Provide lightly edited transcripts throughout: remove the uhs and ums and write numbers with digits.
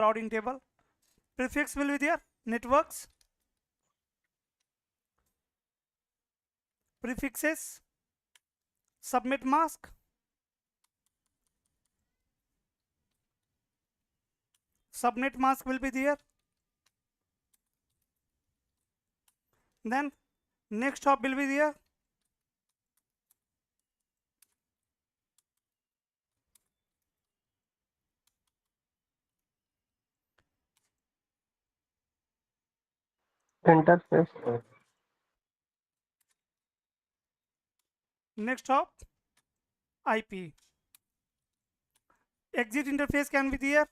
routing table. Prefix will be there, networks, prefixes, subnet mask, subnet mask will be there. Then next hop will be there. Interface. Next hop, IP. Exit interface can be there.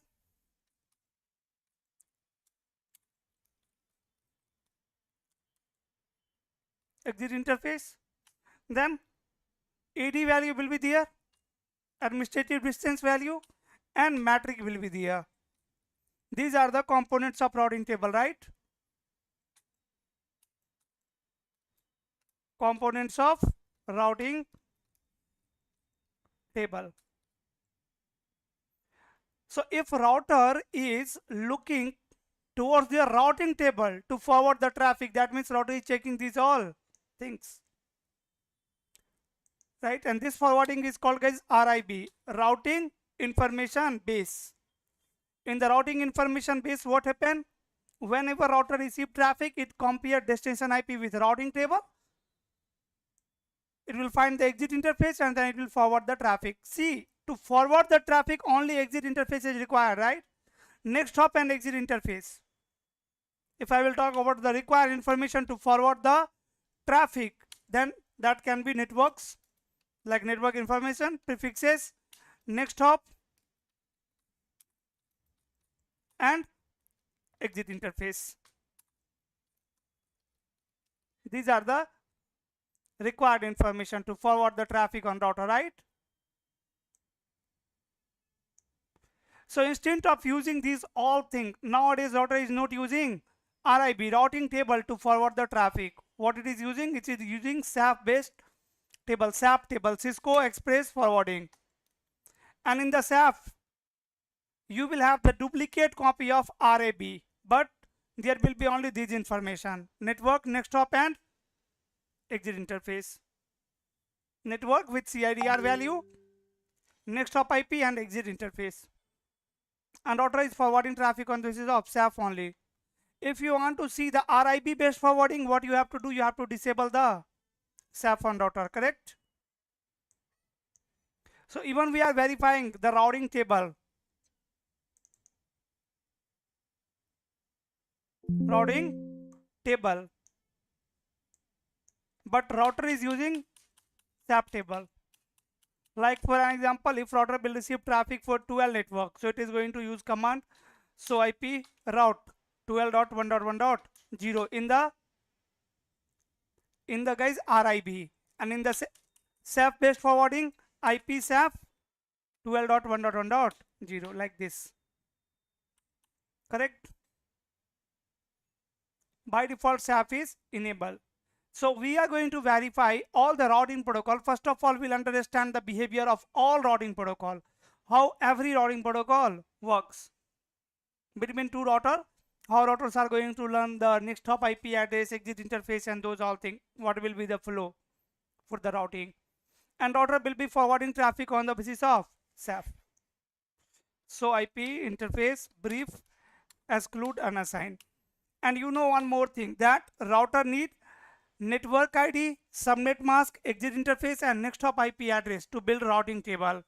Exit interface. Then AD value will be there. Administrative distance value and metric will be there. These are the components of routing table, right? Components of routing table. So if router is looking towards the routing table to forward the traffic, that means router is checking these all things, right? And this forwarding is called, guys, RIB, routing information base. In the routing information base, what happen? Whenever router receive traffic, it compare destination IP with routing table. It will find the exit interface and then it will forward the traffic. See, to forward the traffic, only exit interface is required, right? Next hop and exit interface. If I will talk about the required information to forward the traffic, then that can be networks, like network information, prefixes, next hop, and exit interface. These are the required information to forward the traffic on router, right? So instead of using these all things, nowadays router is not using RIB, routing table, to forward the traffic. What it is using? It is using CEF based table, CEF table, Cisco Express Forwarding. And in the CEF, you will have the duplicate copy of RIB, but there will be only this information: network, next hop, and exit interface. Network with CIDR value, next hop IP, and exit interface. And router is forwarding traffic on the basis of CEF only. If you want to see the RIB based forwarding, what you have to do? You have to disable the CEF on router, correct? So even we are verifying the routing table. Routing table. But router is using CEF table. Like for an example, if router will receive traffic for 12 network, so it is going to use command so IP route 12.1.1.0 in the guys RIB, and in the CEF based forwarding IP CEF 12.1.1.0 like this, correct? By default CEF is enabled. So we are going to verify all the routing protocol. First of all, we'll understand the behavior of all routing protocol, how every routing protocol works between two router, how routers are going to learn the next hop IP address, exit interface, and those all things. What will be the flow for the routing, and router will be forwarding traffic on the basis of CEF. So IP interface brief, exclude, unassign. And you know one more thing, that router need network ID, subnet mask, exit interface, and next hop IP address to build routing table.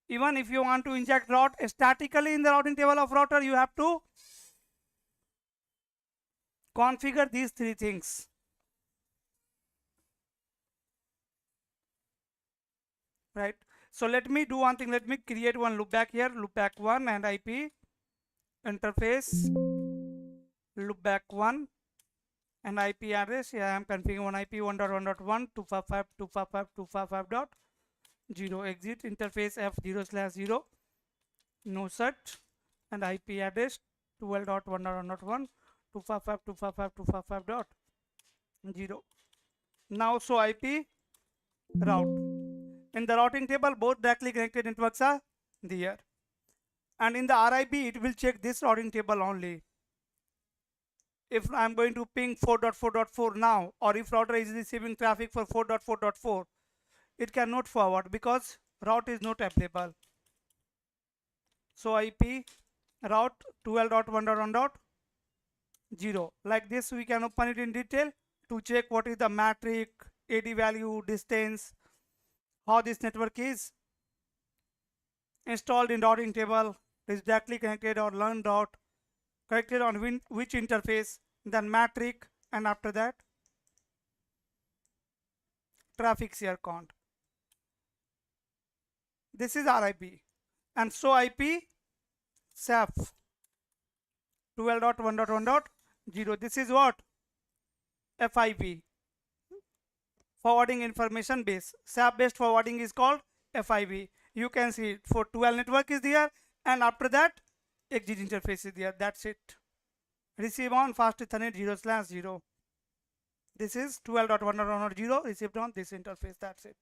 Even if you want to inject route statically in the routing table of router, you have to configure these three things. Right. So let me do one thing. Let me create one loopback here, loopback 1 and IP interface loopback 1 and IP address. Here I am configuring one IP 1.1.1 255.255.255.0 exit interface F0/0 no such, and IP address 12.1.1.1 255.255.255.0. Now so IP route. In the routing table, both directly connected networks are there. and in the RIB it will check this routing table only. If I'm going to ping 4.4.4 now, or if router is receiving traffic for 4.4.4, it cannot forward because route is not available. So IP route 12.1.1.0. Like this we can open it in detail to check what is the metric, AD value, distance, how this network is installed in routing table, is directly connected or learn route, connected on which interface, then metric, and after that traffic share count. This is RIP, and so IP CEF 12.1.1.0. This is what? FIB, forwarding information base. SAP based forwarding is called FIB. You can see it for 12 network is there, and after that exit interface is there. That's it. Receive on fast Ethernet 0/0. This is 12.1.1.0 received on this interface. That's it.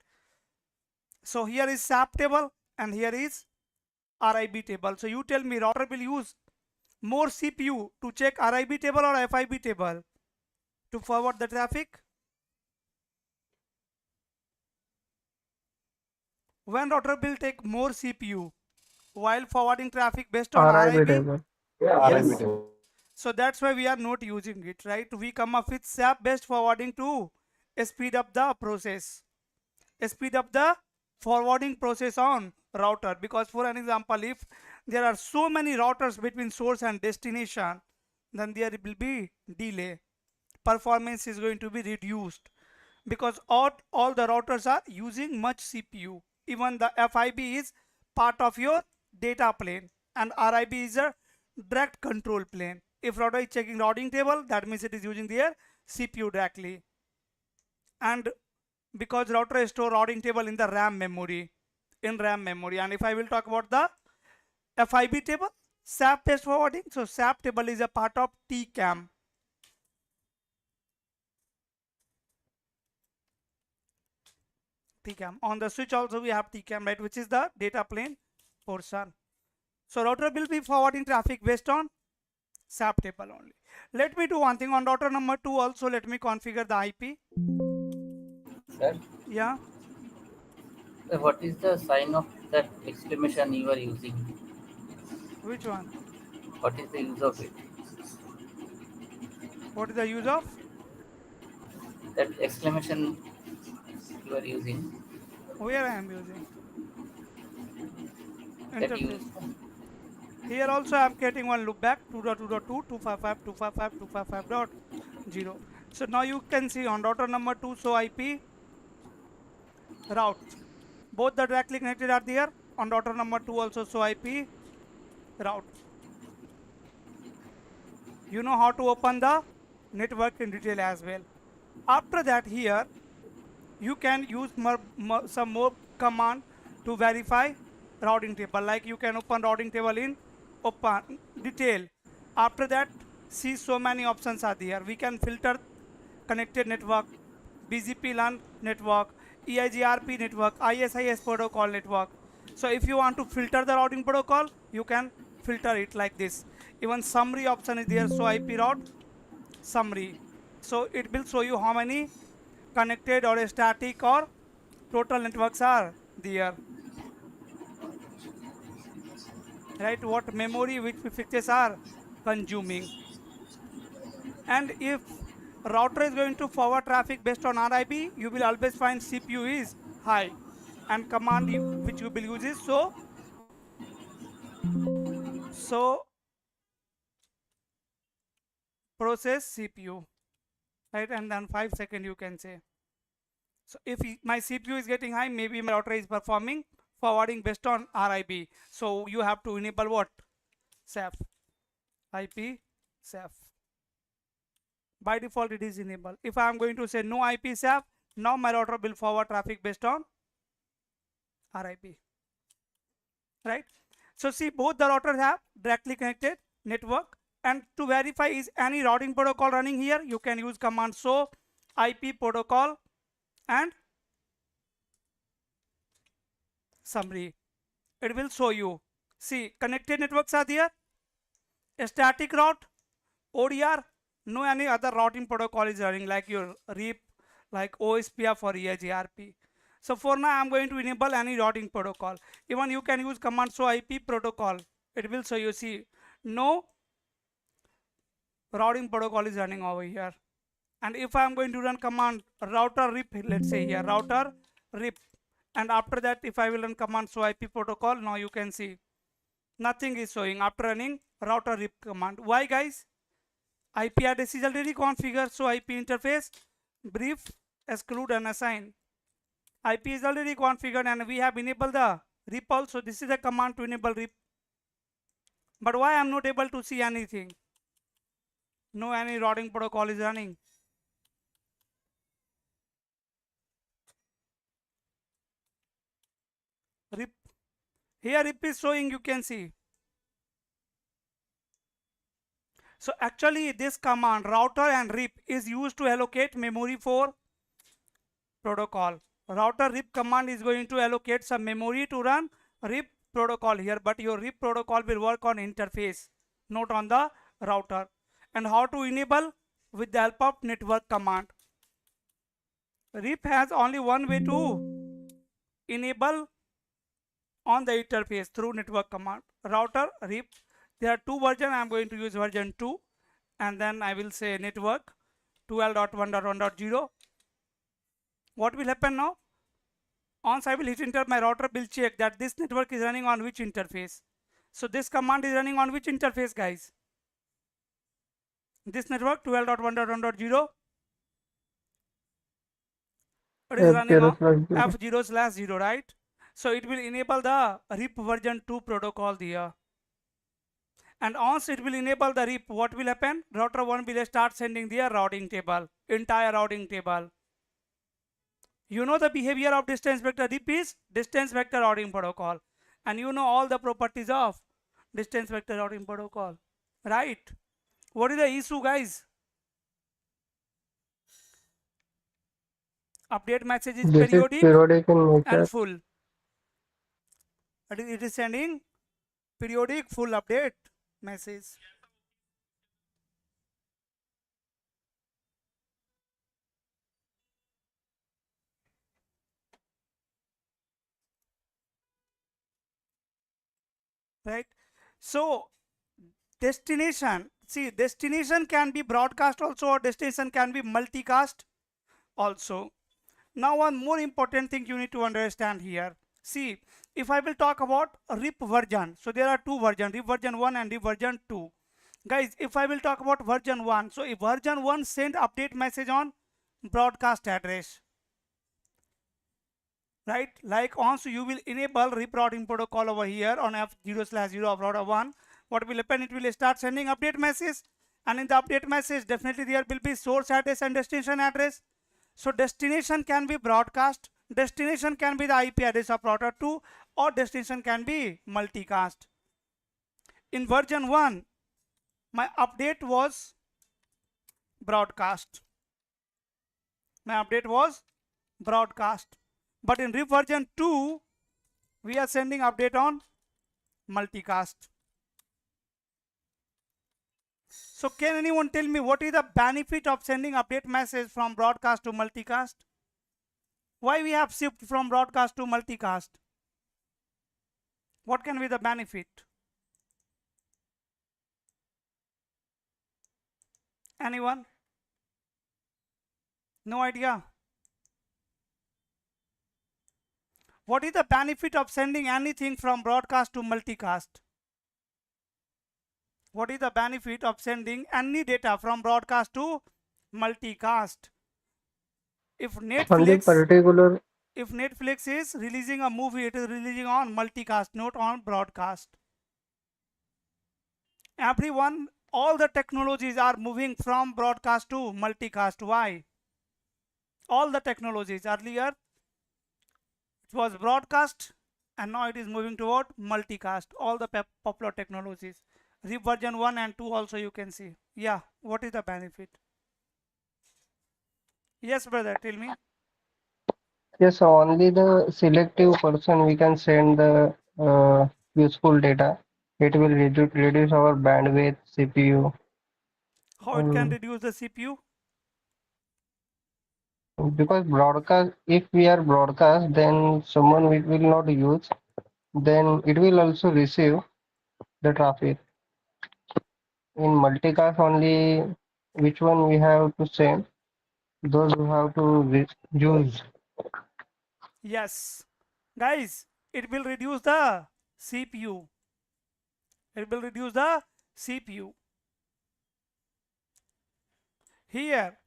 So here is SAP table and here is RIB table. So you tell me, router will use more CPU to check RIB table or FIB table to forward the traffic? When router will take more CPU while forwarding traffic based on RIB? table. Yeah, Yes. RIB table. So that's why we are not using it, right? We come up with SAP based forwarding to speed up the process, speed up the forwarding process on router. Because for an example, if there are so many routers between source and destination, then there will be delay, performance is going to be reduced, because all the routers are using much CPU. Even the FIB is part of your data plane and RIB is a direct control plane. If router is checking routing table, that means it is using their CPU directly. And because router store routing table in the RAM memory, and if I will talk about the FIB table, SAP based forwarding, so SAP table is a part of TCAM. On the switch also we have TCAM, right, which is the data plane portion. So router will be forwarding traffic based on SAP table only. Let me do one thing on router number 2 also. Let me configure the IP. Sir, Yeah. what is the sign of that exclamation you are using? Which one? What is the use of it? What is the use of? That exclamation you are using. Where I am using? That you Interface. Here also I am getting one loopback 2.2.2, 255, 255.255.0. So now you can see on router number 2, so IP route. Both the directly connected are there. On router number 2 also, so IP route. You know how to open the network in detail as well. After that, here you can use some more command to verify routing table. Like you can open routing table in open detail. After that, see so many options are there. We can filter connected network, BGP LAN network, EIGRP network, ISIS protocol network. So if you want to filter the routing protocol, you can filter it like this. Even summary option is there, so IP route summary. So it will show you how many connected or static or total networks are there, right? What memory which prefixes are consuming. And if router is going to forward traffic based on RIB, you will always find CPU is high, and command which you will use is so process CPU, right? And then 5 seconds you can say. So if my CPU is getting high, maybe my router is performing forwarding based on RIB. So you have to enable what? CEF, IP CEF. By default it is enabled. If I am going to say no IP CEF, now my router will forward traffic based on RIB, right? So see, both the routers have directly connected network, and to verify is any routing protocol running here, you can use command show IP protocol and summary. It will show you See, connected networks are there. A static route, ODR, no any other routing protocol is running like your RIP, like OSPF or EIGRP. So for now, I'm going to enable any routing protocol. Even you can use command show IP protocol. It will show you, see, no routing protocol is running over here. And if I'm going to run command router RIP, let's say here router RIP, and after that if I will run command show IP protocol, now you can see nothing is showing after running router RIP command. Why guys? IP address is already configured, so IP interface brief exclude and assign. IP is already configured and we have enabled the RIP also. This is the command to enable RIP. But why I'm not able to see anything? No any routing protocol is running. RIP. Here RIP is showing, you can see. So actually this command router and RIP is used to allocate memory for protocol. Router RIP command is going to allocate some memory to run RIP protocol here, but your RIP protocol will work on interface, not on the router. And how to enable? With the help of network command. RIP has only one way to enable on the interface through network command. Router RIP, there are two versions. I am going to use version 2 and then I will say network 12.1.1.0. What will happen now? Once I will hit enter, my router will check that this network is running on which interface. So this command is running on which interface guys? This network 12.1.1.0, it is running on F0/0, right? So it will enable the RIP version 2 protocol here. And once it will enable the RIP, what will happen? Router 1 will start sending their routing table, entire routing table. You know the behavior of distance vector. RIP is distance vector routing protocol. And you know all the properties of distance vector routing protocol, right? What is the issue guys? Update message is This is periodic in nature. and full. It is sending periodic full update message. Right? So destination, see, destination can be broadcast also, or destination can be multicast also. Now one more important thing you need to understand here. See, if I will talk about RIP version, so there are two versions, RIP version 1 and RIP version 2. Guys, if I will talk about version 1, so if version 1 send update message on broadcast address, right? Like once you will enable RIP routing protocol over here on F0/0 of router 1, what will happen? It will start sending update message, and in the update message definitely there will be source address and destination address. So destination can be broadcast, destination can be the IP address of router 2, or destination can be multicast. In version 1, my update was broadcast. My update was broadcast. But in RIP version 2, we are sending update on multicast. So can anyone tell me what is the benefit of sending update message from broadcast to multicast? Why we have shift from broadcast to multicast? What can be the benefit? Anyone? No idea? What is the benefit of sending anything from broadcast to multicast? What is the benefit of sending any data from broadcast to multicast? If Netflix is releasing a movie, it is releasing on multicast, not on broadcast. Everyone, all the technologies are moving from broadcast to multicast. Why? All the technologies, earlier it was broadcast and now it is moving toward multicast. All the popular technologies. RIP version 1 and 2 also you can see. Yeah, what is the benefit? Yes, brother, tell me. Yes, only the selective person we can send the useful data. It will reduce our bandwidth, CPU. How it can Um, reduce the CPU? because broadcast, if we are broadcast, then someone will not use. Then it will also receive the traffic. In multicast only, which one we have to send? Those who have to use. Yes. Guys, it will reduce the CPU. It will reduce the CPU. Here,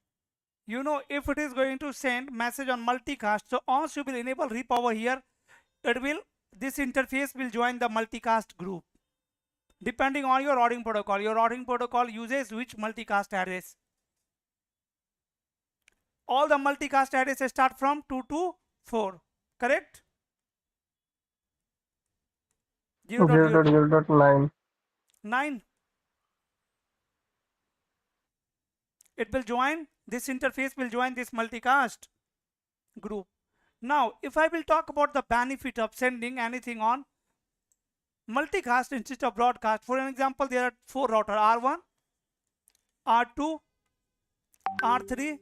you know, if it is going to send message on multicast, so once you will enable repower here, it will, this interface will join the multicast group. Depending on your routing protocol uses which multicast address. All the multicast addresses start from 2 to 4, correct? 0.0 0.0.9. 9. It will join, this interface will join this multicast group. Now, if I will talk about the benefit of sending anything on multicast instead of broadcast, for an example, there are 4 router R1, R2, R3,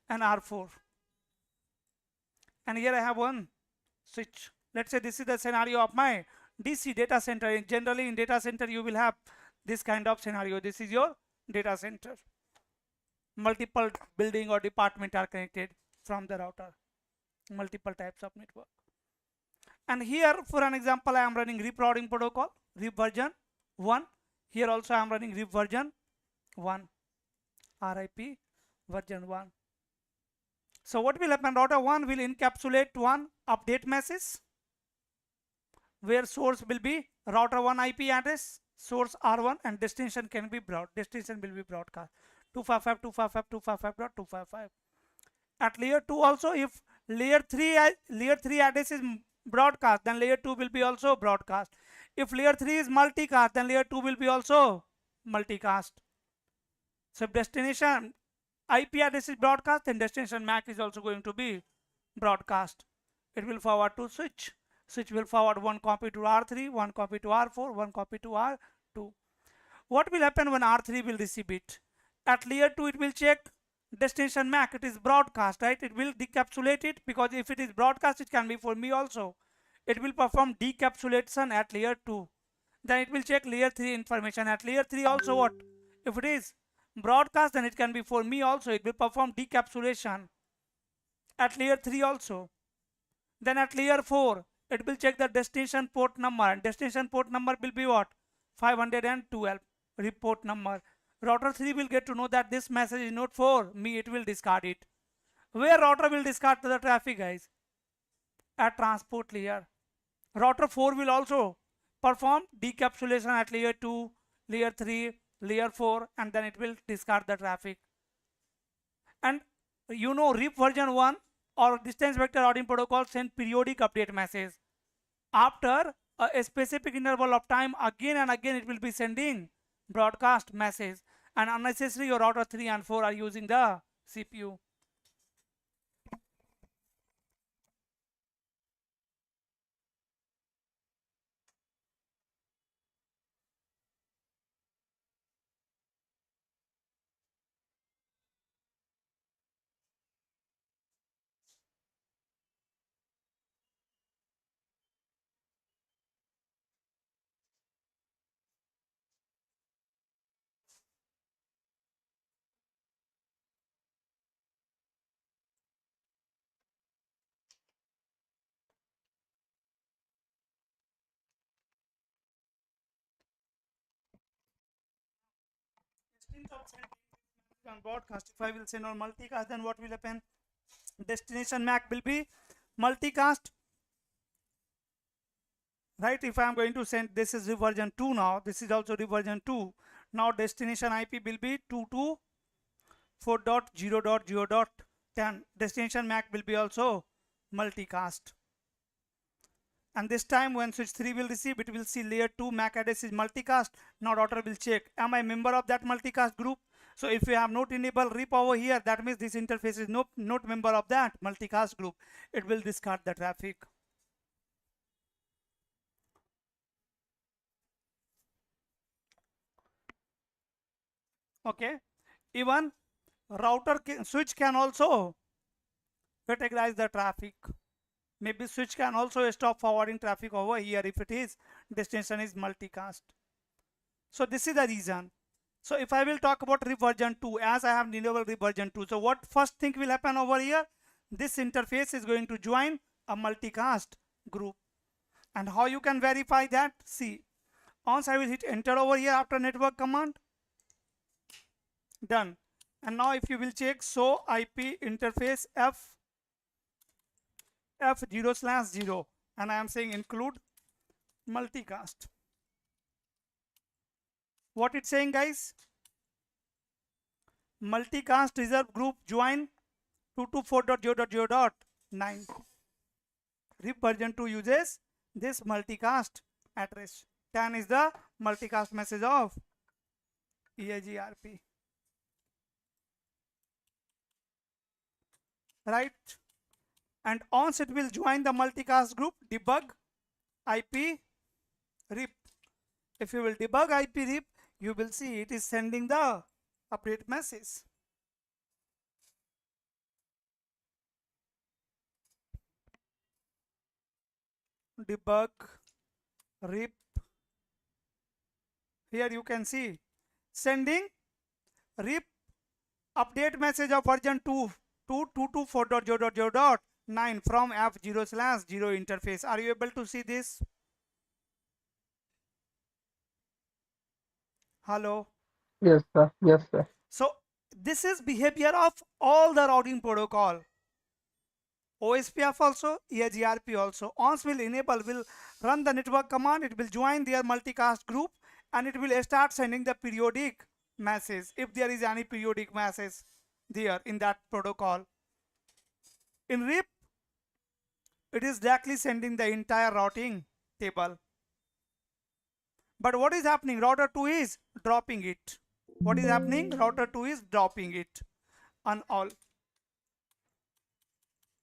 and R4. And here I have one switch. Let's say this is the scenario of my DC data center. Generally in data center you will have this kind of scenario. This is your data center. Multiple building or department are connected from the router. Multiple types of network. And here for an example I am running RIP routing protocol, RIP version 1. Here also I am running RIP version 1, RIP version 1. So what will happen? Router 1 will encapsulate one update message where source will be router 1 IP address, source R1, and destination can be destination will be broadcast 255.255.255. At layer 2 also, if layer 3 address is broadcast, then layer 2 will be also broadcast. If layer 3 is multicast, then layer 2 will be also multicast. So if destination IP address is broadcast, then destination MAC is also going to be broadcast. It will forward to switch. Switch will forward one copy to R3, one copy to R4, one copy to R2. What will happen when R3 will receive it? At layer 2 it will check destination MAC. It is broadcast, right? It will decapsulate it, because if it is broadcast it can be for me also. It will perform decapsulation at layer 2. Then it will check layer 3 information. At layer 3 also what? If it is broadcast, then it can be for me also. It will perform decapsulation at layer 3 also. Then at layer 4 it will check the destination port number, and destination port number will be what? 512 report number. Router 3 will get to know that this message is not for me, it will discard it. Where router will discard the traffic, guys? At transport layer. Router 4 will also perform decapsulation at layer 2, layer 3, layer 4, and then it will discard the traffic. And you know, RIP version 1 or distance vector routing protocol send periodic update message. After a specific interval of time, again and again it will be sending broadcast message, and unnecessary your router 3 and 4 are using the CPU. On broadcast, if I will send on multicast, then what will happen? Destination MAC will be multicast, right? If I am going to send, this is version 2 now, this is also version 2. Now destination IP will be 224.0.0.10. Destination MAC will be also multicast. And this time when switch 3 will receive, it will see layer 2 MAC address is multicast. Now router will check, am I member of that multicast group? So if you have not enabled RIP over here, that means this interface is not member of that multicast group. It will discard the traffic. Okay, even switch can also categorize the traffic. Maybe switch can also stop forwarding traffic over here if it is destination is multicast. So this is the reason. So if I will talk about RIP version 2, as I have enabled RIP version 2, so what first thing will happen over here? This interface is going to join a multicast group. And how you can verify that? See, once I will hit enter over here after network command, done. And now if you will check, so IP interface F0/0, and I am saying include multicast. What it's saying, guys? Multicast reserve group join 224.0.0.9. RIP version 2 uses this multicast address. 10 is the multicast message of EIGRP. Right? And once it will join the multicast group, debug IP RIP. If you will debug IP RIP, you will see it is sending the update message. Debug RIP. Here you can see sending RIP update message of version 2 to 224.0.0.9 from F0/0 interface. Are you able to see this? Hello. Yes, sir. Yes, sir. So this is behavior of all the routing protocol. OSPF also, EIGRP also. Once will enable, will run the network command, it will join their multicast group and it will start sending the periodic message if there is any periodic message there in that protocol. In RIP, it is directly sending the entire routing table. But what is happening? Router 2 is dropping it. What is happening? Router 2 is dropping it on all.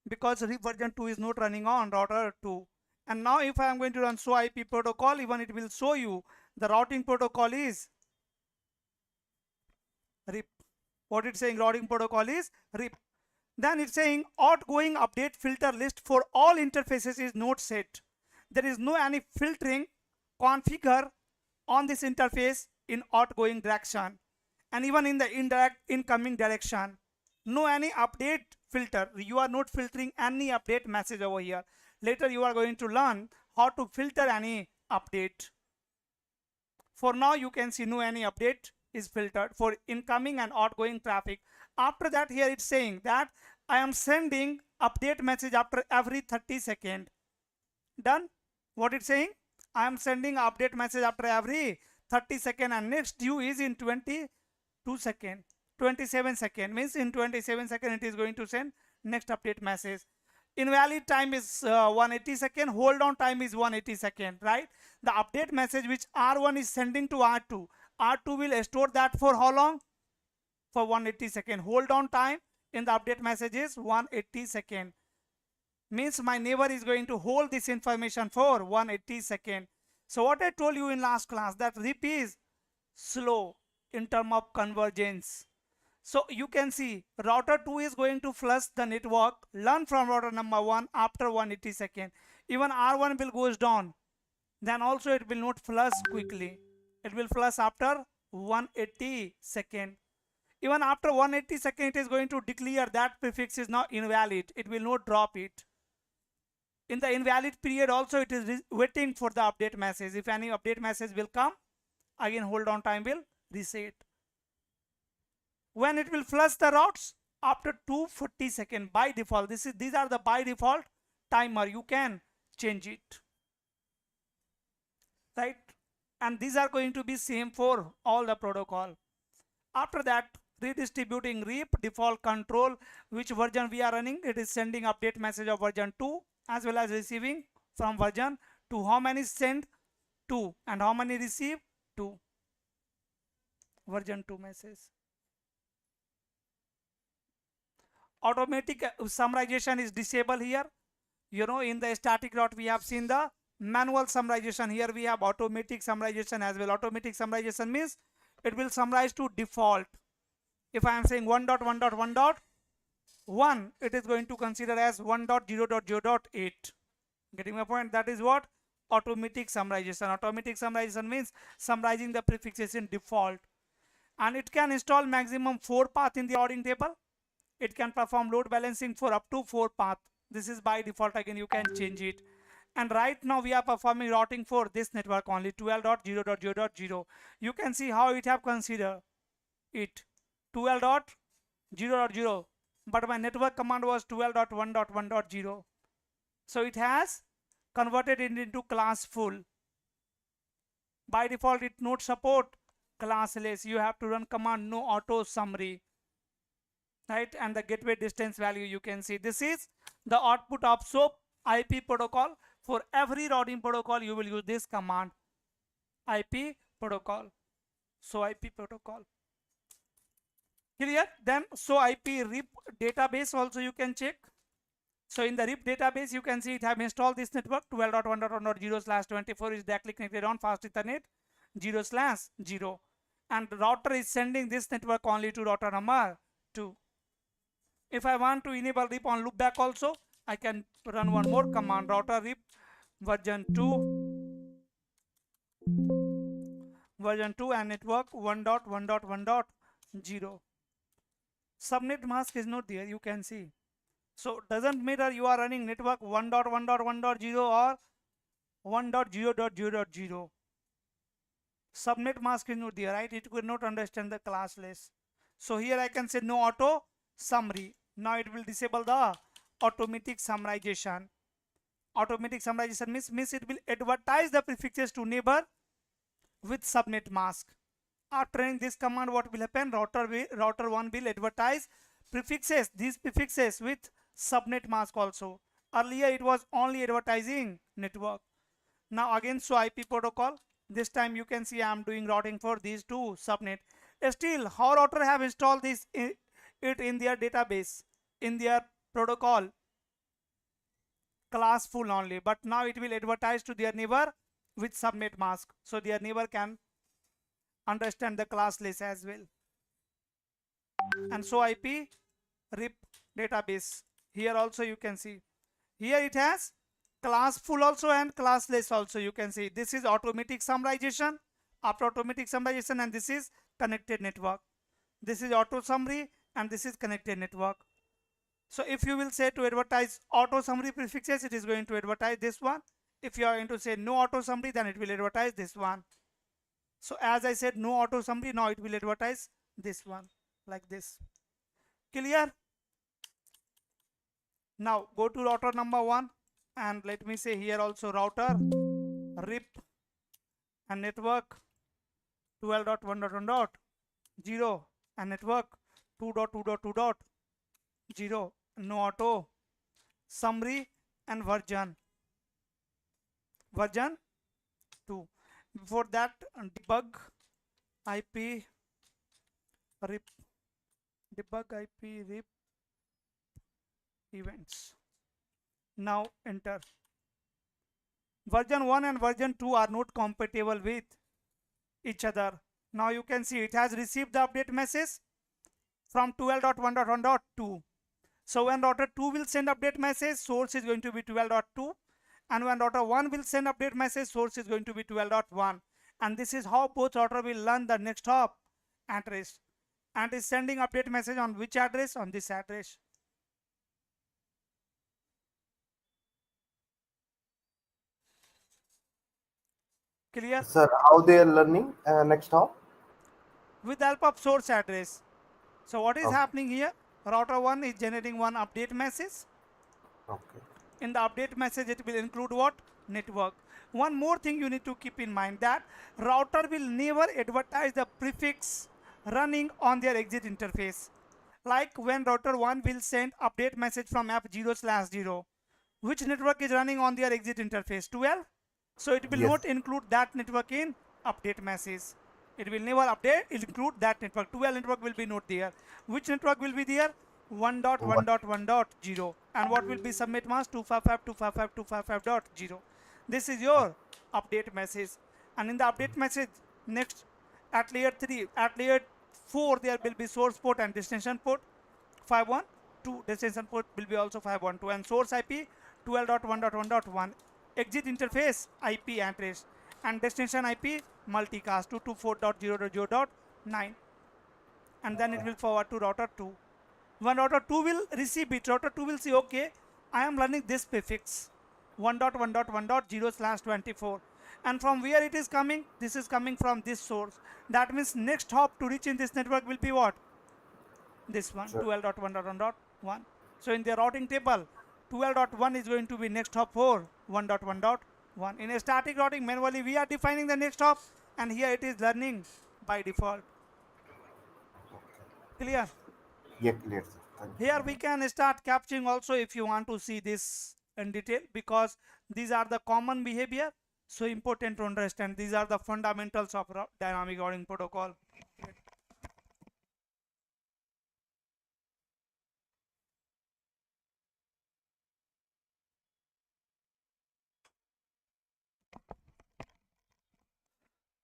Because RIP version 2 is not running on router 2. And now if I am going to run show IP protocol, even it will show you the routing protocol is RIP. What it's saying, routing protocol is RIP. Then it's saying outgoing update filter list for all interfaces is not set. There is no any filtering configure on this interface in outgoing direction and even in the indirect incoming direction. No any update filter. You are not filtering any update message over here. Later you are going to learn how to filter any update. For now you can see no any update is filtered for incoming and outgoing traffic. After that, here it's saying that I am sending update message after every 30 seconds. Done. What it's saying? I am sending update message after every 30 seconds and next due is in 22 seconds. 27 seconds means in 27 seconds it is going to send next update message. Invalid time is 180 seconds. Hold on time is 180 seconds, right? The update message which R1 is sending to R2. R2 will store that for how long? For 180 seconds. Hold on time in the update message is 180 seconds. Means my neighbor is going to hold this information for 180 seconds. So what I told you in last class that RIP is slow in terms of convergence. So you can see router 2 is going to flush the network, learn from router number 1 after 180 seconds. Even R1 will goes down. Then also it will not flush quickly. It will flush after 180 seconds. Even after 180 seconds, it is going to declare that prefix is now invalid. It will not drop it. In the invalid period also it is waiting for the update message. If any update message will come, again hold on time will reset. When it will flush the routes after 240 seconds by default. These are the by default timer. You can change it. Right? And these are going to be same for all the protocol. After that, redistributing RIP default control which version we are running. It is sending update message of version 2 as well as receiving from version 2. How many send? 2. And how many receive? 2. Version 2 message. Automatic summarization is disabled here. You know, in the static route we have seen the manual summarization. Here we have automatic summarization as well. Automatic summarization means it will summarize to default. If I am saying 1.1.1.1, it is going to consider as 1.0.0.8. Getting my point? That is what automatic summarization. Automatic summarization means summarizing the prefixes in default. And it can install maximum 4 paths in the routing table. It can perform load balancing for up to 4 paths. This is by default. Again, you can change it. And right now we are performing routing for this network only, 12.0.0.0. You can see how it have considered it 12.0.0, but my network command was 12.1.1.0. So it has converted it into class full. By default, it not support classless. You have to run command no auto summary, right? And the gateway distance value, you can see this is the output of SOAP IP protocol. For every routing protocol, you will use this command, IP protocol. So IP protocol. Clear? Then so IP RIP database also you can check. So in the RIP database, you can see it have installed this network 12.1.1.0/24 is directly connected on fast Ethernet 0/0, and the router is sending this network only to router number 2. If I want to enable RIP on loopback also, I can run one more command, router RIP version 2 and network 1.1.1.0. Subnet mask is not there, you can see. So doesn't matter you are running network 1.1.1.0 or 1.0.0.0. Subnet mask is not there, right? It could not understand the classless. So here I can say no auto summary. Now it will disable the automatic summarization. Automatic summarization means it will advertise the prefixes to neighbor with subnet mask. After running this command, what will happen? Router 1 will advertise prefixes, these prefixes with subnet mask also. Earlier it was only advertising network. Now again, so IP protocol. This time you can see I am doing routing for these two subnet. Still, how router have installed this it in their database, in their protocol class full only, but now it will advertise to their neighbor with subnet mask, so their neighbor can understand the classless as well. And so IP RIP database, here also you can see, here it has class full also and classless also. You can see this is automatic summarization. After automatic summarization, and this is connected network. This is auto summary and this is connected network. So if you will say to advertise auto summary prefixes, it is going to advertise this one. If you are going to say no auto summary, then it will advertise this one. So as I said, no auto summary, now it will advertise this one like this. Clear? Now go to router number 1 and let me say here also router RIP and network 12.1.1.0 and network 2.2.2.0, no auto summary and version 2. Before that, debug IP RIP events. Now enter. Version 1 and version 2 are not compatible with each other. Now you can see it has received the update message from 12.1.1.2. So when router 2 will send update message, source is going to be 12.2, and when router 1 will send update message, source is going to be 12.1. And this is how both router will learn the next hop address, and is sending update message on which address? On this address. Clear? Sir, how they are learning next hop? With the help of source address. So what is Okay. happening here? Router 1 is generating one update message. Okay. In the update message, it will include what? Network. One more thing you need to keep in mind, that router will never advertise the prefix running on their exit interface. Like when router 1 will send update message from F0/0, which network is running on their exit interface? 12. So it will Yes. not include that network in update message. It will never include that network. 12 network will be not there. Which network will be there? 1.1.1.0. And what will be submit mask? 255.255.255.0. This is your update message. And in the update message, next At layer 3, at layer 4 there will be source port and destination port 512. Destination port will be also 512, and source IP 12.1.1.1. Exit interface IP address, and destination IP multicast 224.0.0.9, and then it will forward to router 2. When router 2 will receive it, router 2 will say, okay, I am learning this prefix 1.1.1.0/24, and from where it is coming? This is coming from this source. That means next hop to reach in this network will be what? This one, Sure. 12.1.1.1. So in the routing table, 12.1 is going to be next hop for 1.1.1. In a static routing, manually we are defining the next hop, and here it is learning by default. Clear? Yeah, clear, sir. Thank you. Here we can start capturing also if you want to see this in detail, because these are the common behavior, so important to understand. These are the fundamentals of dynamic routing protocol.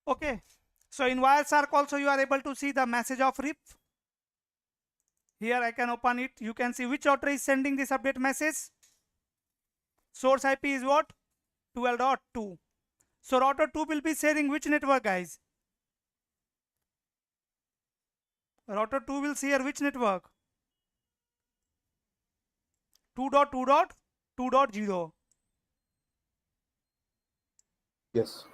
Okay, so in Wireshark also you are able to see the message of RIP. Here I can open it. You can see which router is sending this update message. Source IP is what? 12.2. So router 2 will be sharing which network, guys? Router 2 will share which network? 2.2.2.0. Yes.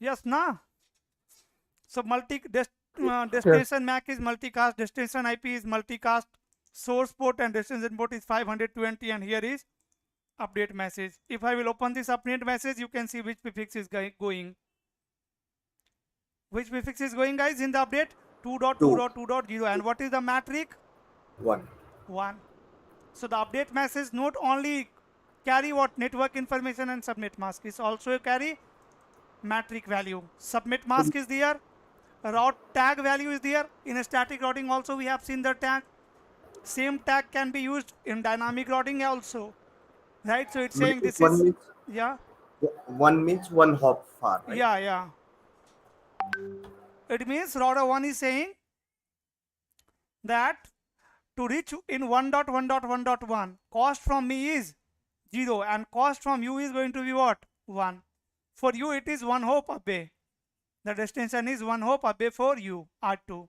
Yes, na? So destination MAC is multicast, destination IP is multicast, source port and destination port is 520, and here is update message. If I will open this update message, you can see which prefix is going. Which prefix is going, guys, in the update? 2.2.2.0. And what is the metric? 1. 1. So the update message not only carry what network information and subnet mask, is also carry metric value. Subnet mask is there, route tag value is there. In a static routing also we have seen the tag. Same tag can be used in dynamic routing also, right? So it's saying this One is, means yeah, one means one hop far, right? yeah. It means router 1 is saying that to reach in 1.1.1.1, cost from me is 0 and cost from you is going to be what? 1. For you it is 1 hop away. The destination is 1 hop away for you, R2.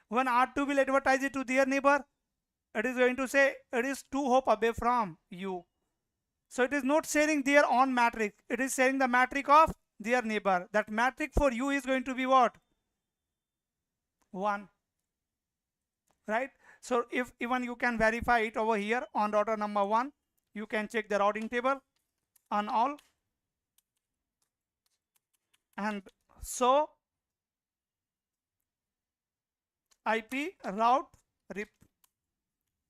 When R2 will advertise it to their neighbor, it is going to say it is 2 hop away from you. So it is not sharing their own metric. It is sharing the metric of their neighbor. That metric for you is going to be what? 1. Right? So if even you can verify it over here on router number 1, you can check the routing table on all, and so IP route RIP.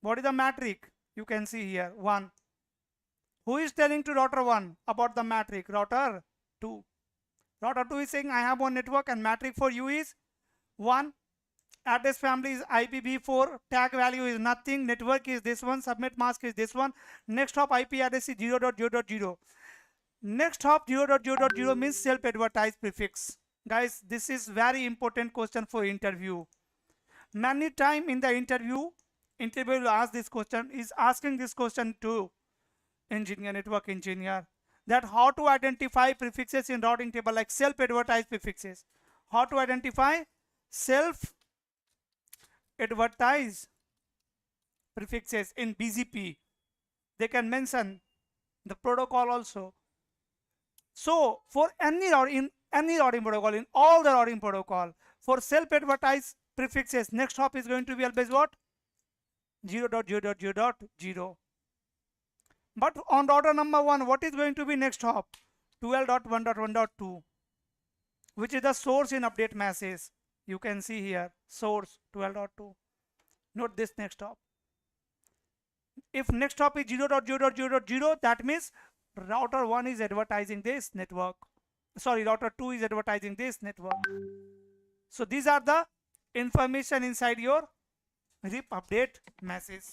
What is the metric? You can see here 1. Who is telling to router 1 about the metric? Router 2. Router 2 is saying I have one network and metric for you is 1. Address family is IPv4, tag value is nothing, network is this one, subnet mask is this one, next hop IP address is 0.0.0. Next hop 0.0.0 means self-advertised prefix. Guys, this is very important question for interview. Many time in the interview will ask this question, is asking this question to engineer, network engineer, that how to identify prefixes in routing table, like self-advertised prefixes. How to identify self-advertised prefixes in BGP. They can mention the protocol also. So for any routing protocol, in all the routing protocol, for self-advertised prefixes, next hop is going to be always what? 0.0.0.0. But on router number 1, what is going to be next hop? 12.1.1.2, which is the source in update message. You can see here, source 12.2. Note this next hop. If next hop is 0.0.0.0, that means router 1 is advertising this network. Sorry, router 2 is advertising this network. So these are the information inside your RIP update message.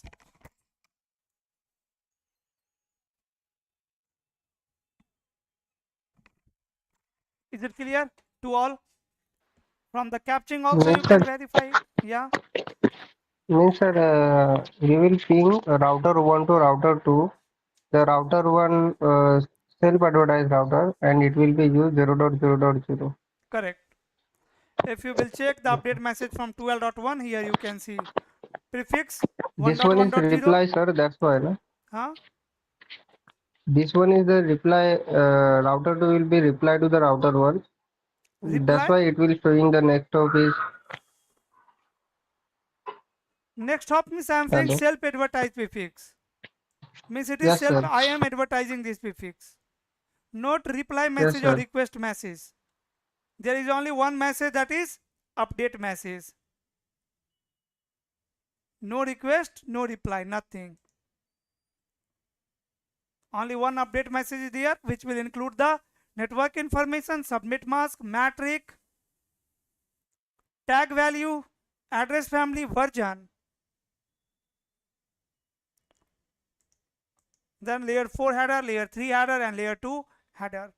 Is it clear to all? From the capturing also you Means can that verify it. Yeah, means that we will ping router 1 to router 2. The router 1 self-advertised router, and it will be used 0.0.0. correct. If you will check the update message from 12.1, here you can see prefix This one is 1.1.0. reply, sir. That's why. No? Huh? This one is the reply. Router 2 will be reply to the router 1. That's Reply. why it will showing the next hop is. Next hop means I am saying Hello. self-advertised prefix. Means it is Yes, self, sir. I am advertising this prefix. Not reply Yes, message or sir. request message. There is only one message, that is update message. No request, no reply, nothing. Only one update message is there, which will include the network information, subnet mask, metric, tag value, address family, version. Then layer 4 header, layer 3 header, and layer 2 header.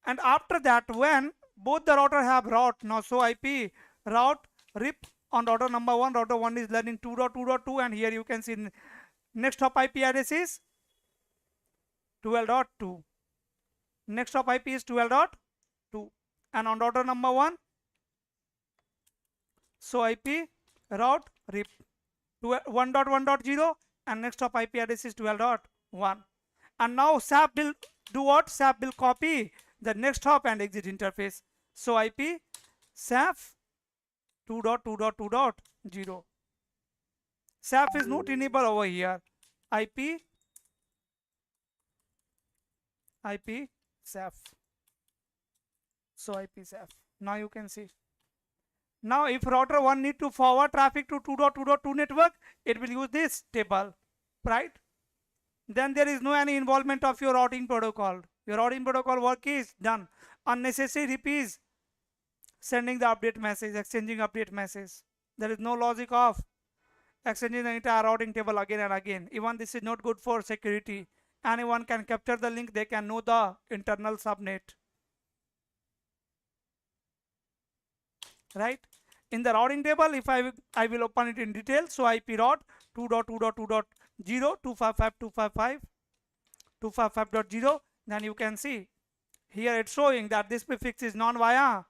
And after that, when both the router have route, now so IP route rip on router number 1, router 1 is learning 2.2.2, and here you can see next hop IP address is 12.2. Next hop IP is 12.2, and on router number 1, so IP route rip 1.1.0, and next hop IP address is 12.1. And now SAP will do what? SAP will copy the next hop and exit interface. So IP SAP 2.2.2.0. SAP is not enabled over here. IP SAP. So IP SAP. Now you can see. Now if router 1 need to forward traffic to 2.2.2 network, it will use this table, right? Then there is no any involvement of your routing protocol. Your routing protocol work is done. Unnecessary rip is sending the update message, exchanging update message. There is no logic of exchanging the entire routing table again and again. Even this is not good for security. Anyone can capture the link, they can know the internal subnet. Right? In the routing table, if I will open it in detail, so IP route 2.2.2.0, 255.255.0, then you can see here it's showing that this prefix is non-via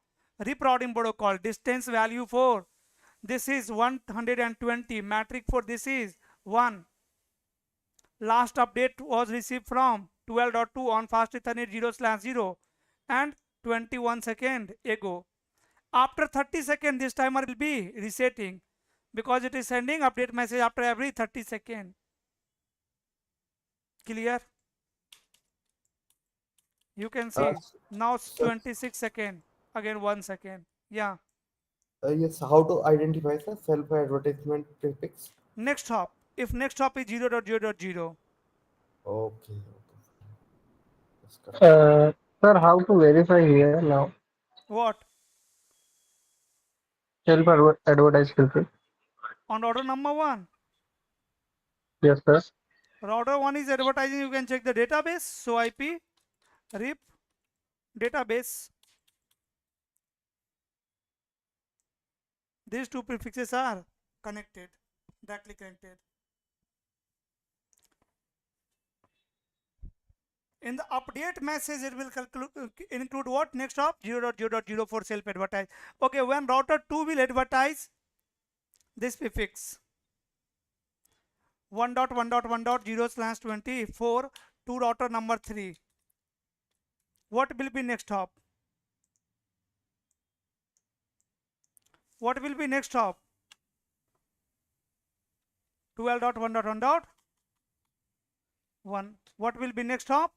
rip routing protocol, distance value for this is 120, metric for this is 1. Last update was received from 12.2 on fast ethernet 0/0 and 21 seconds ago. After 30 seconds, this timer will be resetting because it is sending update message after every 30 seconds. Clear? You can see now it's 26 seconds, again 1 second. Yeah. Yes, how to identify the self-advertisement prefix? Next hop. If next hop is 0.0.0. Okay. That's correct. Sir, how to verify here now? What? Self-advertised filter. On router number 1. Yes, sir. Router 1 is advertising, you can check the database. So IP rip database. These two prefixes are connected, directly connected. In the update message, it will include what? Next hop 0.0.0 for self-advertise. Okay, when router 2 will advertise this prefix 1.1.1.0/24 to router number 3, what will be next hop? What will be next hop? 12.1.1.1. What will be next hop?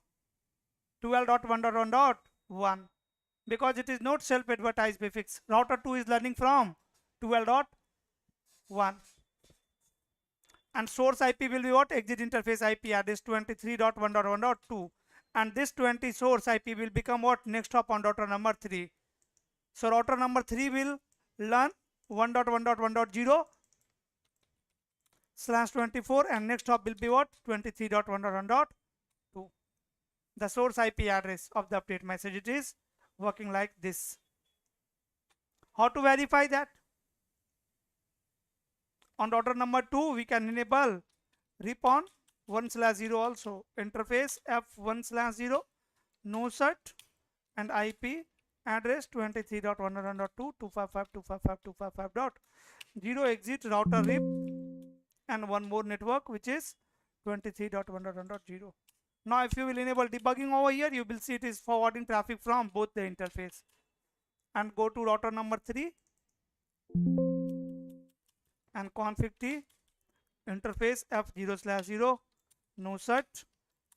12.1.1.1. Because it is not self-advertised prefix. Router 2 is learning from 12.1. And source IP will be what? Exit interface IP address 23.1.1.2. And this 20 source IP will become what? Next hop on router number 3. So router number 3 will learn 1.1.1.0/24, and next hop will be what? 23.1.1.2. the source IP address of the update message. It is working like this. How to verify that? On router number 2, we can enable RIP on 1/0 also. Interface F1/0, no cert, and IP address 23.100.2.255.255.255.0. Exit router RIP, and one more network which is 23.100.0. Now if you will enable debugging over here, you will see it is forwarding traffic from both the interface. And go to router number 3 and config T, interface F0/0, no cert,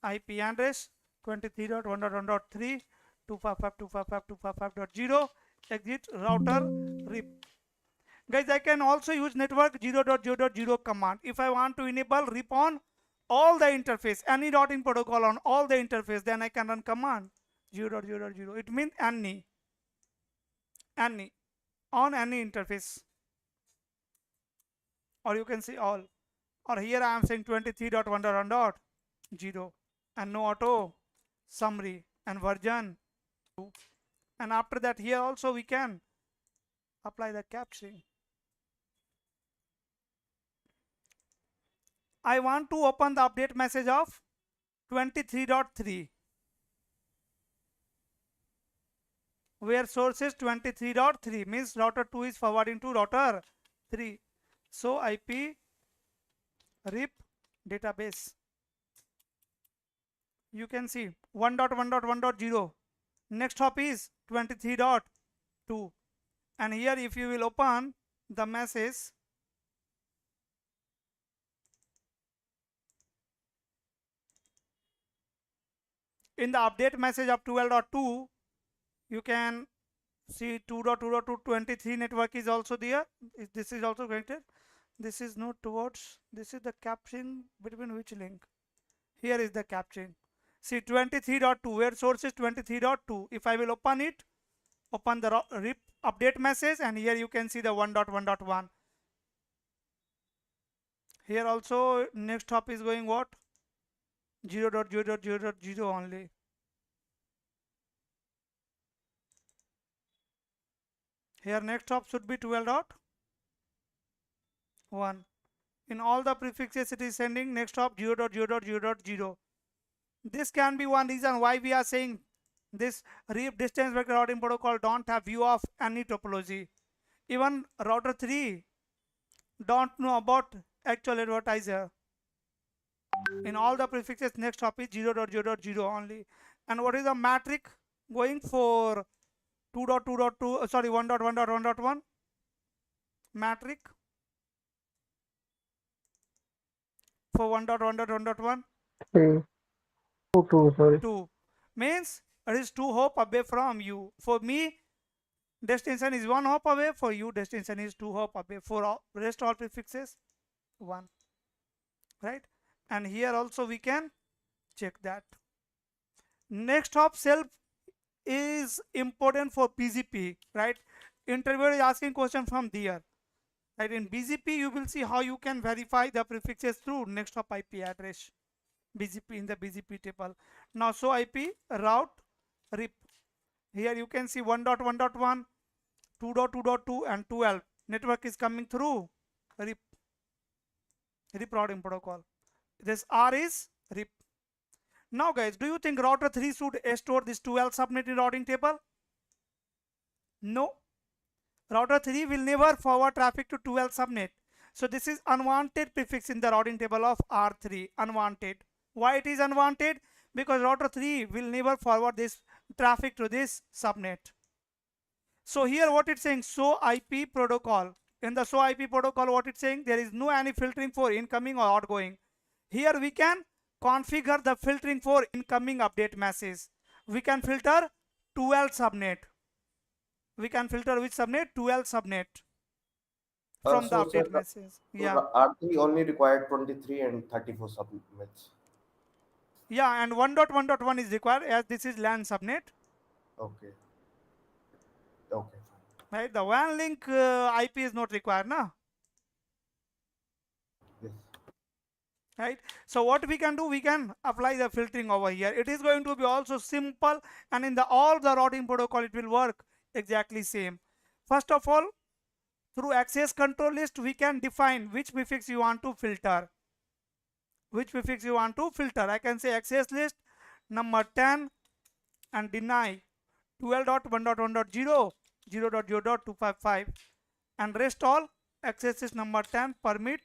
IP address 23.100.3, 255.255.255.0, exit router RIP. Guys, I can also use network 0.0.0 command. If I want to enable RIP on all the interface, any routing protocol on all the interface, then I can run command 0.0.0. It means any on any interface, or you can say all. Or here I am saying 23.1.1.0 and no auto summary and version 2. And after that, here also we can apply the capturing. I want to open the update message of 23.3, where source is 23.3, means router 2 is forwarding to router 3. So IP RIP database. You can see 1.1.1.0. Next hop is 23.2. And here if you will open the message, in the update message of 12.2, you can see 2.2.2 23 network is also there. This is also connected. This is not towards, this is the capturing between which link. Here is the capturing. See 23.2, where source is 23.2. If I will open it, open the RIP update message, and here you can see the 1.1.1. Here also next hop is going what? 0.0.0.0 only. Here next hop should be 12.1. In all the prefixes it is sending next hop 0.0.0.0. This can be one reason why we are saying this RIP distance vector routing protocol don't have view of any topology. Even router 3 don't know about actual advertiser. In all the prefixes next hop is 0.0.0 only. And what is the metric going for 2.2.2, sorry, 1.1.1.1 metric for 1.1.1.1? 2 means it is 2 hop away from you. For me, destination is 1 hop away. For you, destination is 2 hop away. For all, rest all prefixes 1, right? And here also we can check that. Next hop self is important for BGP, right? Interviewer is asking question from there, right? In BGP you will see how you can verify the prefixes through next hop IP address, BGP, in the BGP table. Now so IP route RIP, here you can see 1.1.1, 2.2.2 and 12 network is coming through RIP routing protocol. This R is RIP. Now guys, do you think router 3 should store this 12 subnet in routing table? No. Router 3 will never forward traffic to 12 subnet. So this is unwanted prefix in the routing table of R3. Unwanted. Why it is unwanted? Because router 3 will never forward this traffic to this subnet. So here what it's saying, show IP protocol. In the show IP protocol, what it's saying, there is no any filtering for incoming or outgoing. Here we can configure the filtering for incoming update message. We can filter 12 subnet. We can filter which subnet? 12 subnet from the update message. Yeah. R3 only required 23 and 34 subnets. Yeah, and 1.1.1 is required as this is LAN subnet. Okay. Okay. Right. The WAN link IP is not required, na? Yes. right? So what we can do, we can apply the filtering over here. It is going to be also simple, and in the all the routing protocol it will work exactly same. First of all, through access control list we can define which prefix you want to filter. Which prefix you want to filter. I can say access list number 10 and deny 12.1.1.0 0.0.255 and rest all access list number 10 permit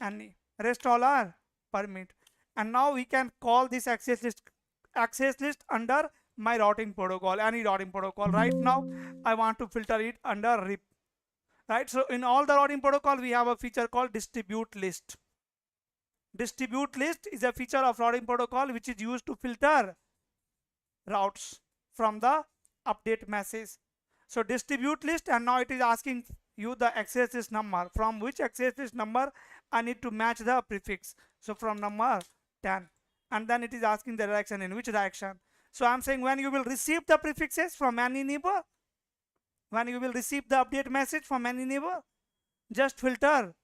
any. Rest all are permit. And now we can call this access list under my routing protocol, any routing protocol. Right now I want to filter it under RIP, right? So in all the routing protocol we have a feature called distribute list. Distribute list is a feature of routing protocol which is used to filter routes from the update message. So distribute list, and now it is asking you the access list number. From which access list number I need to match the prefix. So from number 10, and then it is asking the direction, in which direction. So I'm saying when you will receive the prefixes from any neighbor, when you will receive the update message from any neighbor, just filter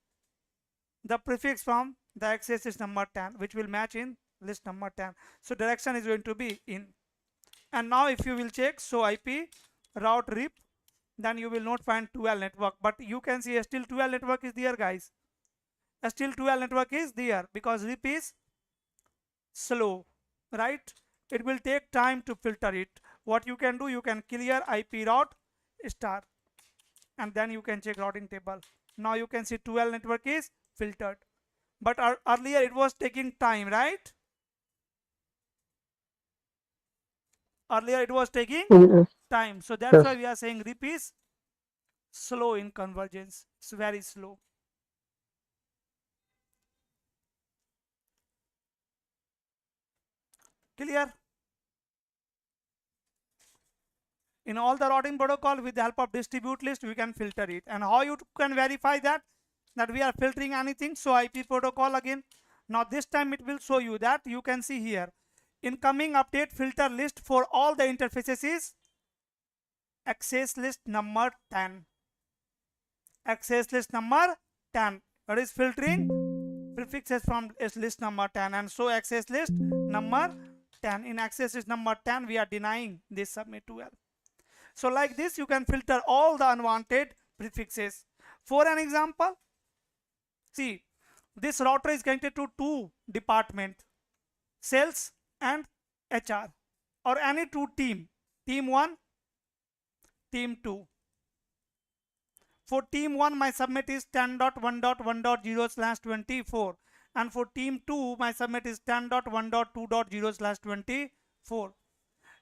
the prefix from the access list number 10, which will match in list number 10. So direction is going to be in. And now if you will check so IP route RIP, then you will not find 12 network, but you can see still 12 network is there, guys. Still 12 network is there because RIP is slow, right? It will take time to filter it. What you can do, you can clear IP route star and then you can check routing table. Now you can see 12 network is filtered, but earlier it was taking time, right? Earlier it was taking Yes. time, so that's why Yes. we are saying RIP is slow in convergence. It's very slow. Clear? In all the routing protocol, with the help of distribute list we can filter it. And how you can verify that we are filtering anything? So IP protocol again. Now this time it will show you that you can see here incoming update filter list for all the interfaces is access list number 10. Access list number 10. That is filtering prefixes from list number 10, and so access list number 10. In access list number 10 we are denying this submit 12. So like this you can filter all the unwanted prefixes. For an example, see, this router is connected to two departments, sales and HR, or any two team, team 1, team 2. For team 1 my submit is 10.1.1.0/24, and for team 2 my submit is 10.1.2.0/24.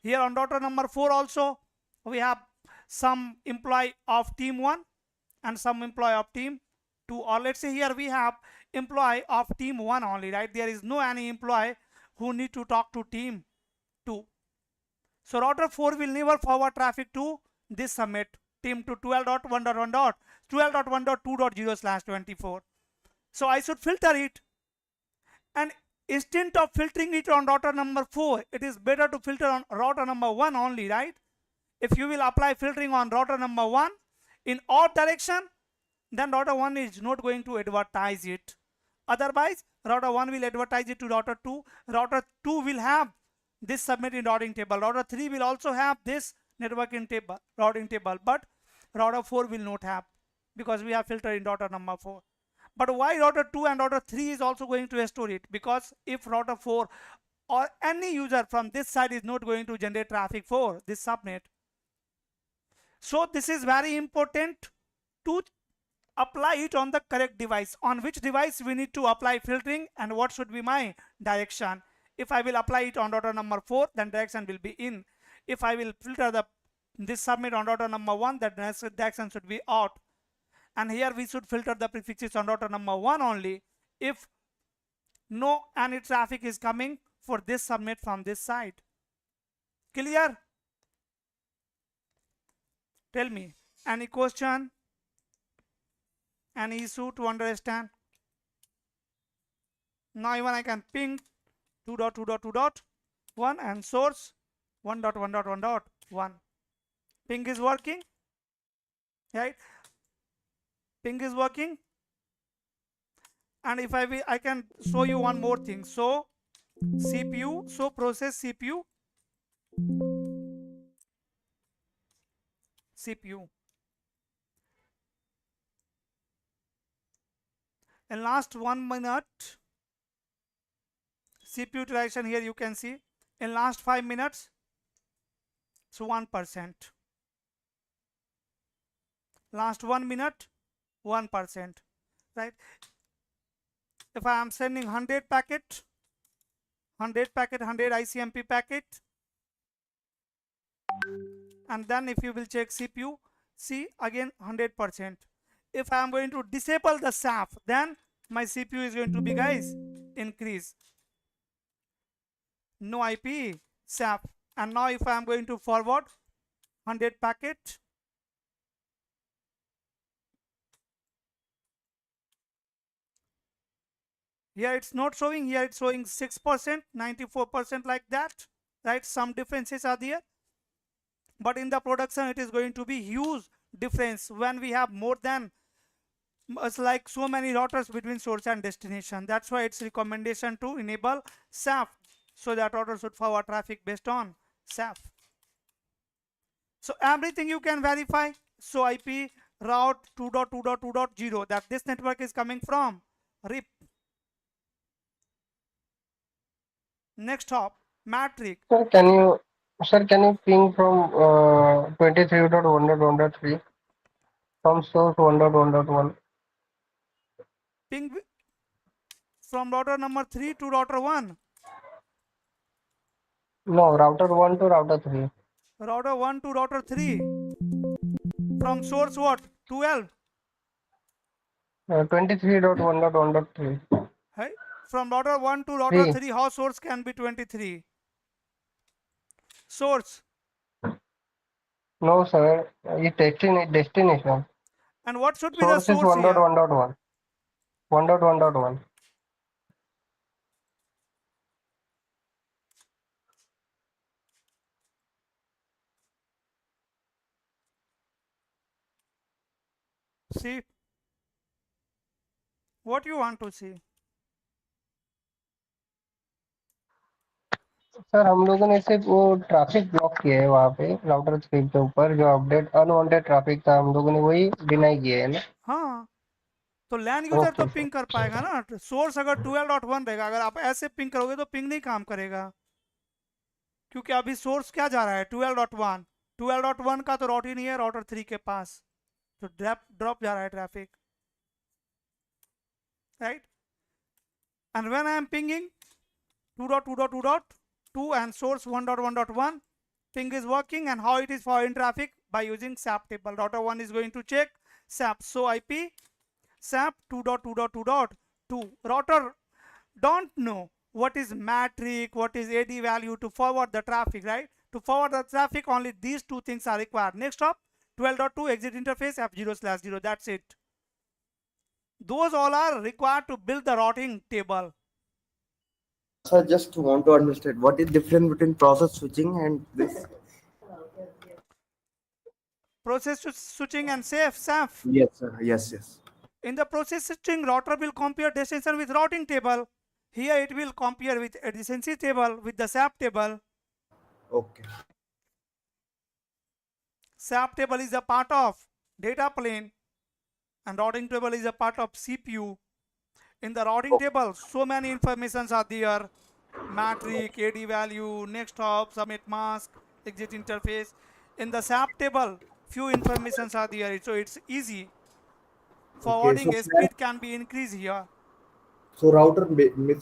Here on router number 4 also we have some employee of team 1 and some employee of team 2, or let's say here we have employee of team 1 only, right? There is no any employee who need to talk to team 2. So router 4 will never forward traffic to this submit team to 12.1.2.0/24. So I should filter it, and instead of filtering it on router number 4, it is better to filter on router number 1 only, right? If you will apply filtering on router number 1 in odd direction, then router 1 is not going to advertise it. Otherwise router 1 will advertise it to router 2. Router 2 will have this submit in routing table. Router 3 will also have this networking table, routing table, but router 4 will not have, because we have filtered in router number 4. But why router 2 and router 3 is also going to store it? Because if router 4 or any user from this side is not going to generate traffic for this subnet, so this is very important to apply it on the correct device. On which device we need to apply filtering, and what should be my direction? If I will apply it on router number 4, then direction will be in. If I will filter this submit on router number 1, that direction should be out. And here we should filter the prefixes on router number 1 only if no any traffic is coming for this submit from this side. Clear? Tell me, any question, any issue to understand? Now even I can ping 2.2.2.1 and source 1.1.1.1. Ping is working, right? Ping is working. And if I can show you one more thing. So CPU, so process CPU, CPU. In last 1 minute, CPU utilization here you can see. In last 5 minutes, so 1%. Last 1 minute, 1%. Right? If I am sending 100 packet, 100 packet, 100 ICMP packet, and then if you will check CPU, see again 100%. If I am going to disable the SAF, then my CPU is going to be, guys, increase. No IP, SAF. And now if I am going to forward 100 packet, here it's not showing, here it's showing 6%, 94%, like that, right? Some differences are there, but in the production it is going to be huge difference when we have more than, it's like so many routers between source and destination. That's why it's recommendation to enable SAF, so that router should forward traffic based on SAF. So everything you can verify. So IP route 2.2.2.0, that this network is coming from RIP. Next hop, matrix. Sir, can you ping from 23.1.1.3 from source 1.1.1? Ping from router number 3 to router 1. No, router 1 to router 3. Router 1 to router 3. From source what? 12. 23.1.1.3. Hey? From router 1 to router 3. 3, how source can be 23? Source. No, sir. It's destination. And what should be the Source is source here? 1.1.1. 1.1.1. See? What you want to see? Sir हम लोगों ने सिर्फ वो traffic block किया है वहाँ पे router script के ऊपर जो अपडेट अनवांटेड ट्रैफिक था हम लोगों ने वही डिनाई किया है ना. हाँ, तो लैन यूजर तो ओके सर. पिंग कर पाएगा ना. सोर्स अगर 12.1 रहेगा, अगर आप ऐसे पिंग करोगे तो पिंग नहीं काम करेगा, क्योंकि अभी सोर्स क्या जा रहा है 12.1. 12.1 का तो राउट ही नहीं है राउटर 3 के पास, तो ड्रॉप जा रहा है traffic, right. And when I am pinging 2.2.2.2 and source 1.1.1, ping is working. And how it is forwarding traffic? By using SAP table. Router 1 is going to check SAP. So IP SAP 2.2.2.2. Router don't know what is metric, what is AD value to forward the traffic, right? To forward the traffic, only these two things are required. Next up, 12.2 exit interface F0/0. That's it. Those all are required to build the routing table. So I just want to understand what is difference between process switching and this. Process switching and SAF. Yes, sir. Yes, yes. In the process switching, router will compare destination with routing table. Here it will compare with adjacency table with the SAP table. Okay. SAP table is a part of data plane and routing table is a part of CPU. In the routing table, so many informations are there. Metric, AD value, next hop, submit mask, exit interface. In the SAP table, few informations are there, so it's easy. Okay. Forwarding speed can be increased here. So router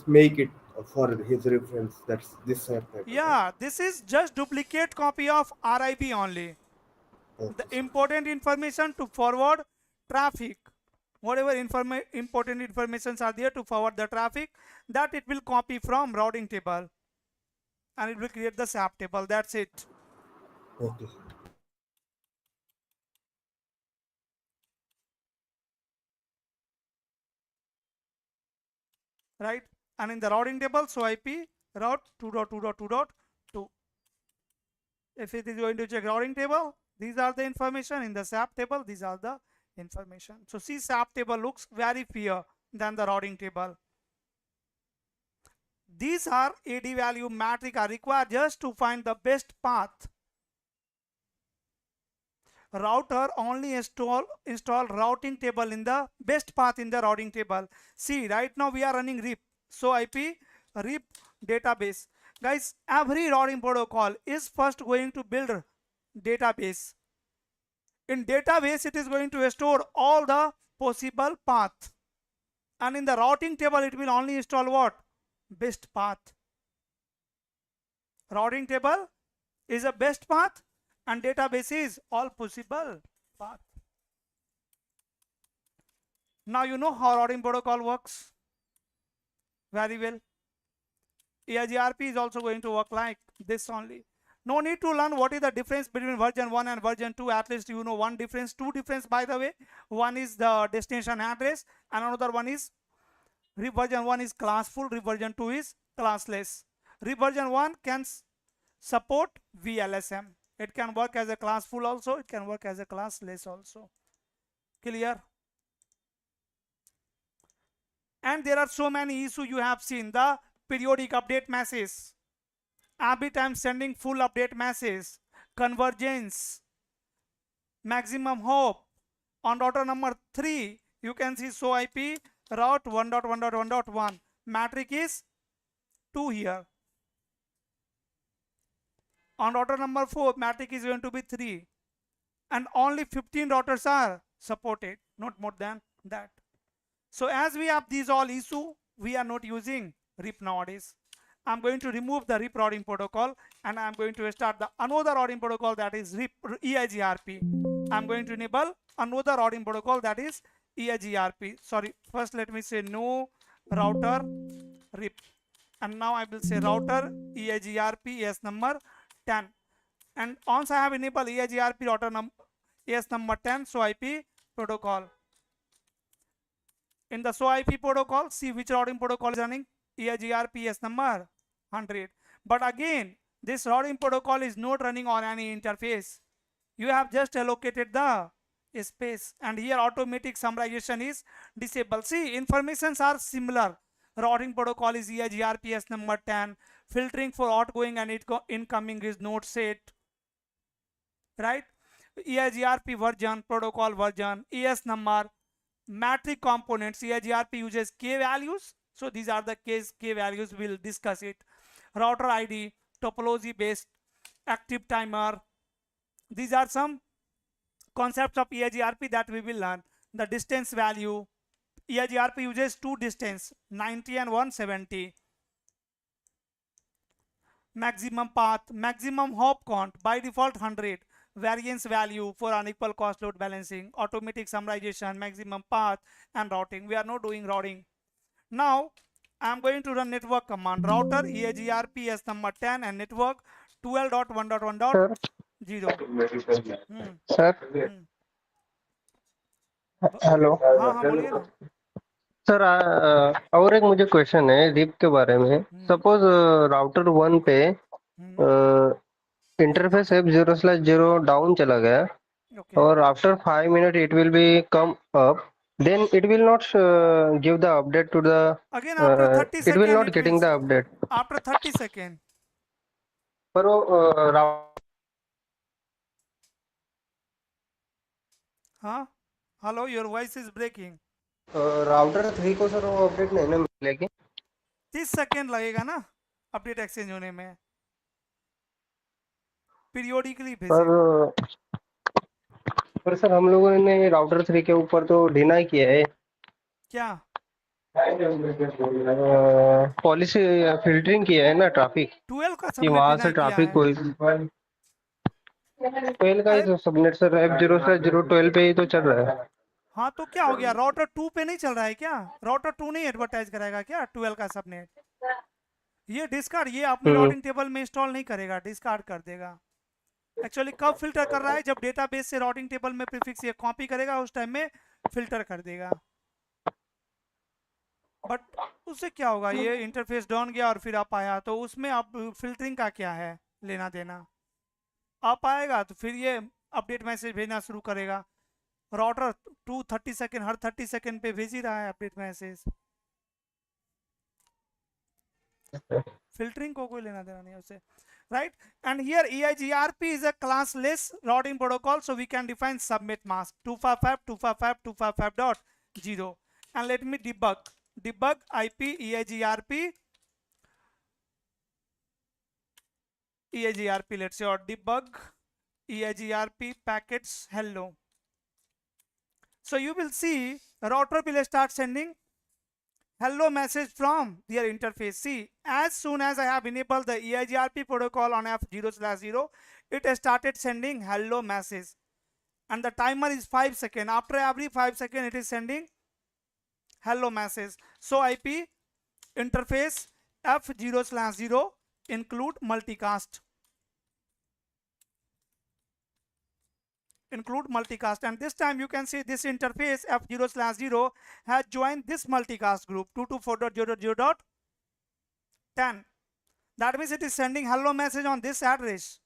make it for his reference. That's this type. Yeah, this is just duplicate copy of RIP only. Okay, The sir. important information to forward traffic, whatever important informations are there to forward the traffic, that it will copy from routing table and it will create the SAP table. That's it. Okay, sir. Right? And in the routing table, so IP route 2.2.2.2. If it is going to check routing table, these are the information. In the SAP table, these are the information. So see, SAP table looks very fair, than the routing table. These are AD value matrix are required just to find the best path. Router only install routing table in the best path in the routing table. See, right now we are running RIP. So IP RIP database. Guys, every routing protocol is first going to build database. In database, it is going to store all the possible path. And in the routing table, it will only install what? Best path. Routing table is a best path and database is all possible path. Now you know how routing protocol works very well. EIGRP is also going to work like this only. No need to learn what is the difference between version 1 and version 2. At least you know one difference, two difference by the way. One is the destination address and another one is RIP version 1 is classful, RIP version 2 is classless. RIP version 1 can support VLSM. It can work as a classful also, it can work as a classless also. Clear? And there are so many issues you have seen. The periodic update message, every time sending full update message, convergence, maximum hop. On router number 3, you can see show IP route 1.1.1.1. Matrix is 2 here. On router number 4, matrix is going to be 3. And only 15 routers are supported, not more than that. So as we have these all issues, we are not using RIP nowadays. I'm going to remove the RIP routing protocol and I'm going to start the another routing protocol, that is RIP EIGRP. I'm going to enable another routing protocol, that is EIGRP. Sorry, first let me say no router RIP. And now I will say router EIGRP ES number 10. And once I have enabled EIGRP router ES number 10 show IP protocol. In the show IP protocol, see which routing protocol is running. EIGRP ES number 100. But again, this routing protocol is not running on any interface. You have just allocated the space, and here automatic summarization is disabled. See, informations are similar. Routing protocol is EIGRP ES number 10. Filtering for outgoing and incoming is not set. Right? EIGRP version, protocol version, ES number, matrix components. EIGRP uses K values. So these are the K values. We'll discuss it. Router ID, topology based, active timer. These are some concepts of EIGRP that we will learn. The distance value. EIGRP uses two distance, 90 and 170. Maximum path, maximum hop count, by default 100. Variance value for unequal cost load balancing, automatic summarization, maximum path, and routing. We are not doing routing. Now I am going to run network command. Router EIGRP ES number 10 and network 12.1.1.0. Sir hello हाँ हाँ बोलिए ना. Sir और एक मुझे question है rib के बारे में. सपोज राउटर 1 पे इंटरफेस F0/0 डाउन चला गया और after 5 minute it will be come up, then it will not give the update to the again after 30 it seconds will not it getting will, the update. after 30 seconds. पर वो हाँ hello, your voice is breaking. Router 3 को sir वो update नहीं ना मिलेगी. 30 second लगेगा ना अपडेट एक्सचेंज होने में. पीरियोडिकली पर सर हम लोगों ने राउटर 3 के ऊपर तो डिनाई किया है. क्या पॉलिसी फिल्टरिंग किया है ना ट्रैफिक 12 का कि सबनेट वहां से डिनाई किया ट्रैफिक है. कोई 12 का ही तो सबनेट सर F0/0 12 पे ही तो चल रहा है. हाँ तो क्या हो गया, राउटर 2 पे नहीं चल रहा है क्या? राउटर 2 नहीं एडवर्टाइज करेगा क्या 12 का सबनेट? ये डिस्कार्ड, ये अपने राउटिंग टेबल में इंस्टॉल नहीं करेगा, डिस्कार्ड कर देगा. एक्चुअली कब फिल्टर कर रहा है? जब डेटाबेस से राउटिंग टेबल में प्रीफिक्स ये कॉपी करेगा उस टाइम में फिल्टर कर देगा. बट उससे क्या होगा, ये इंटरफेस डाउन गया और फिर अप आया, तो उसमें अब फिल्टरिंग का क्या है लेना देना? अप आएगा तो फिर ये अपडेट मैसेज भेजना शुरू करेगा. राउटर 230 सेकेंड हर 30 सेकेंड पे भेज ही रहा है अपडेट मैसेज। Filtering को कोई लेना देना नहीं उससे, right? And here EIGRP is a classless routing protocol, so we can define subnet mask 255.255.255.0. And let me debug IP EIGRP let's say, or debug EIGRP packets hello. So you will see router will start sending hello message from their interface. See, as soon as I have enabled the EIGRP protocol on F0/0, it started sending hello message, and the timer is 5 seconds. After every 5 seconds, it is sending hello message. So IP interface F0/0 include multicast. And this time you can see this interface F0/0 has joined this multicast group 224.0.0.10. That means it is sending hello message on this address.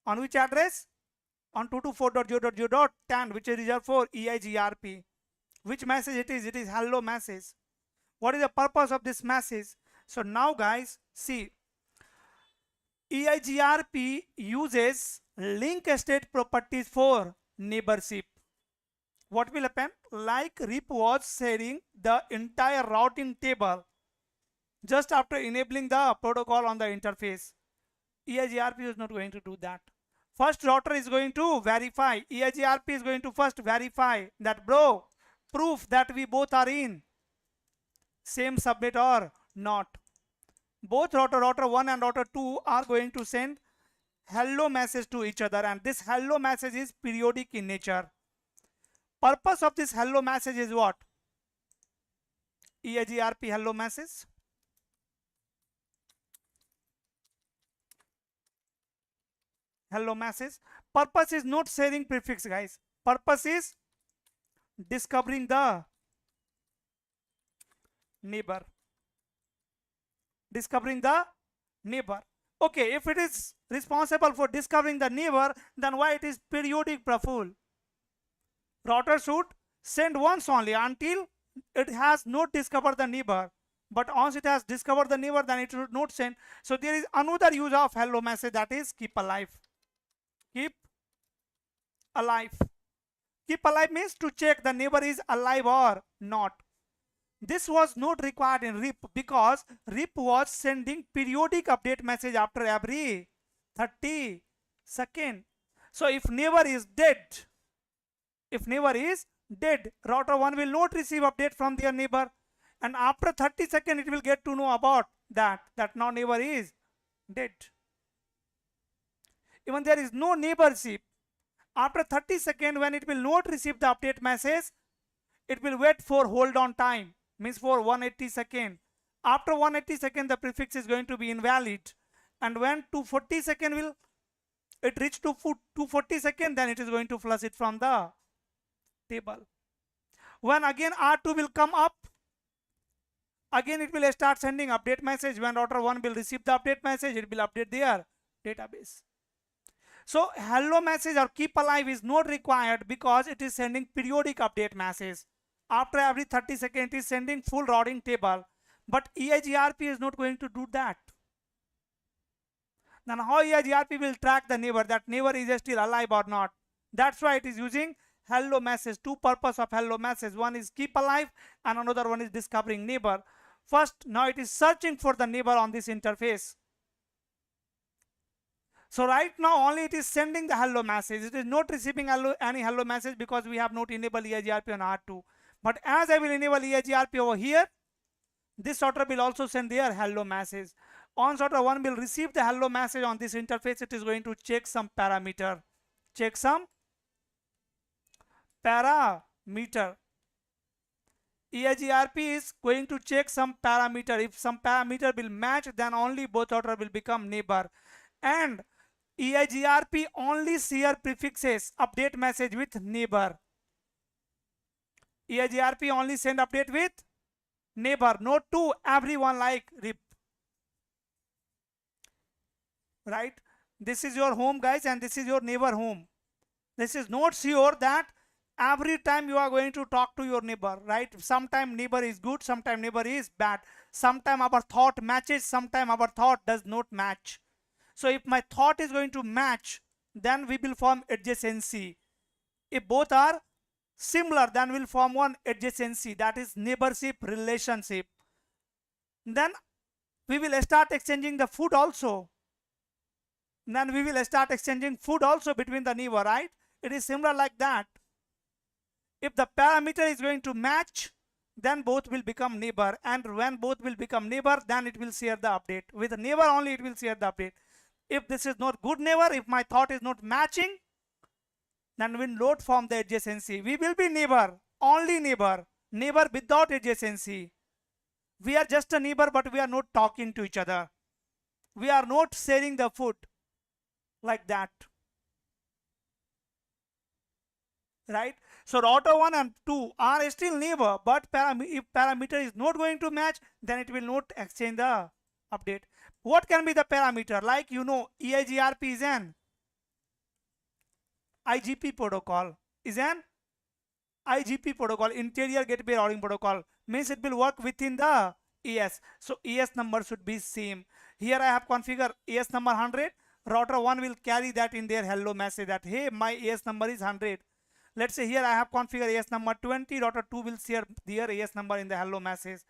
On which address? On 224.0.0.10, which is reserved for EIGRP. Which message it is? It is hello message. What is the purpose of this message? So now guys, see, EIGRP uses link state properties for neighborship. What will happen? Like RIP was sharing the entire routing table just after enabling the protocol on the interface. EIGRP is not going to do that. First router is going to verify. EIGRP is going to first verify that, bro, proof that we both are in same subnet or not. Both router 1 and router 2 are going to send hello message to each other, and this hello message is periodic in nature. Purpose of this hello message is what? EIGRP hello message. Hello message. Purpose is not sharing prefix, guys. Purpose is discovering the neighbor. Discovering the neighbor. Okay, if it is responsible for discovering the neighbor, then why it is periodic, Praful? Router should send once only until it has not discovered the neighbor. But once it has discovered the neighbor, then it should not send. So there is another use of hello message, that is keep alive. Keep alive. Keep alive means to check the neighbor is alive or not. This was not required in RIP because RIP was sending periodic update message after every 30 seconds. So if neighbor is dead, router 1 will not receive update from their neighbor, and after 30 seconds it will get to know about that now neighbor is dead. Even there is no neighborship, after 30 seconds when it will not receive the update message, it will wait for hold on time, means for 180 seconds. After 180 seconds the prefix is going to be invalid, and when 240 seconds will it reach to 240 seconds, then it is going to flush it from the table. When again R2 will come up, again it will start sending update message. When router 1 will receive the update message, it will update their database. So hello message or keep alive is not required because it is sending periodic update message. After every 30 seconds it is sending full routing table, but EIGRP is not going to do that. Then how EIGRP will track the neighbor, that neighbor is still alive or not? That's why it is using hello message. Two purpose of hello message, one is keep alive and another one is discovering neighbor. First, now it is searching for the neighbor on this interface. So right now only it is sending the hello message. It is not receiving any hello message because we have not enabled EIGRP on R2. But as I will enable EIGRP over here, this router will also send their hello message. Once router 1 will receive the hello message on this interface, it is going to check some parameter. Check some parameter. EIGRP is going to check some parameter. If some parameter will match, then only both router will become neighbor. And EIGRP only share prefixes update message with neighbor. EIGRP only send update with neighbor, not to everyone like RIP. Right? This is your home, guys, and this is your neighbor home. This is not sure that Every time you are going to talk to your neighbor, right? Sometime neighbor is good, sometime neighbor is bad. Sometime our thought matches, sometime our thought does not match. So if my thought is going to match, then we will form adjacency. If both are similar, then we'll form one adjacency, that is neighborship relationship. Then we will start exchanging the food also. Then we will start exchanging food also between the neighbor, right? It is similar like that. If the parameter is going to match, then both will become neighbor, and when both will become neighbor, then it will share the update. With the neighbor only it will share the update. If this is not good neighbor, if my thought is not matching, then we will not form the adjacency. We will be neighbor, only neighbor, neighbor without adjacency. We are just a neighbor, but we are not talking to each other. We are not sharing the food like that. Right? So router 1 and 2 are still neighbor, but if parameter is not going to match, then it will not exchange the update. What can be the parameter? Like, you know, EIGRP is an IGP protocol, is an IGP protocol, interior gateway routing protocol, means it will work within the ES. So ES number should be same. Here I have configured ES number 100. Router 1 will carry that in their hello message that hey, my ES number is 100. Let's say here I have configured ES number 20. Router 2 will share their ES number in the hello message.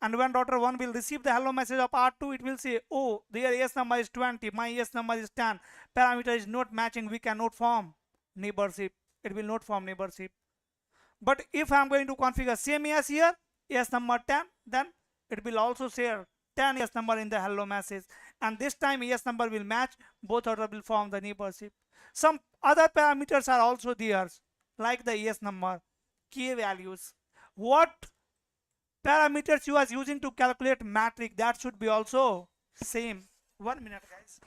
And when router 1 will receive the hello message of R2, it will say, oh, their ES number is 20, my ES number is 10. Parameter is not matching, we cannot form neighborship. It will not form neighborship. But if I am going to configure same ES here, ES number 10, then it will also share 10 ES number in the hello message. And this time ES number will match, both router will form the neighborship. Some other parameters are also there, like the ES number, key values. What parameters you are using to calculate metric, that should be also same. 1 minute, guys.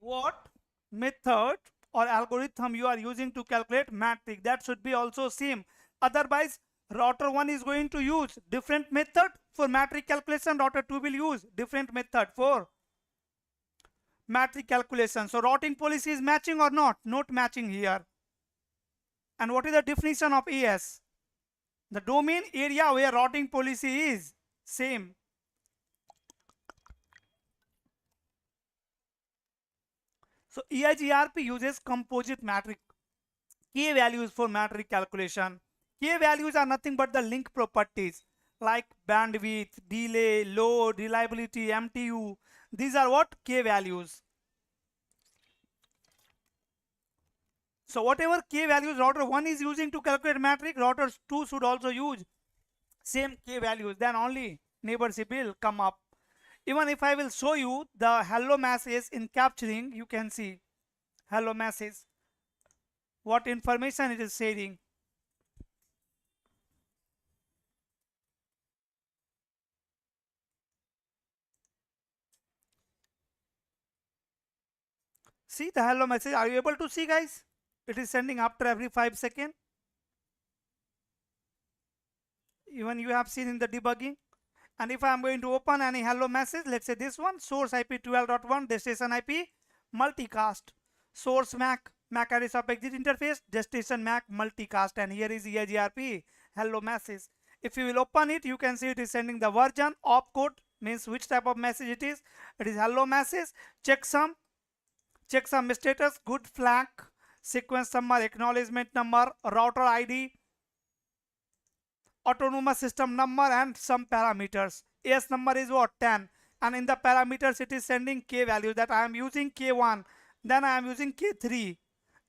What method or algorithm you are using to calculate metric, that should be also same. Otherwise router 1 is going to use different method for metric calculation, router 2 will use different method for metric calculation. So routing policy is matching or not matching here. And what is the definition of ES? The domain area where routing policy is same. So EIGRP uses composite metric key values for metric calculation. Key values are nothing but the link properties like bandwidth, delay, load, reliability, MTU. These are what? Key values. So whatever key values router 1 is using to calculate metric, router 2 should also use same key values. Then only neighborship will come up. Even if I will show you the hello message in capturing, you can see hello message, what information it is sharing. See the hello message. Are you able to see, guys? It is sending after every 5 seconds. Even you have seen in the debugging. And if I am going to open any hello message, let's say this one, source IP 12.1, destination IP, multicast, source MAC address of exit interface, destination MAC, multicast, and here is EIGRP hello message. If you will open it, you can see it is sending the version, opcode means which type of message it is. It is hello message, checksum status, good flag, sequence number, acknowledgement number, router ID, autonomous system number, and some parameters. AS number is what? 10. And in the parameters it is sending K values, that I am using K1, then I am using K3.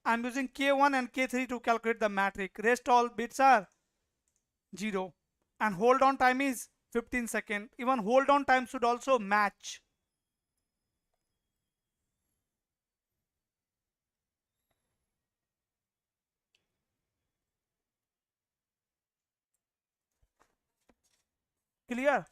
I am using K1 and K3 to calculate the metric. Rest all bits are 0. And hold on time is 15 seconds. Even hold on time should also match. Clear?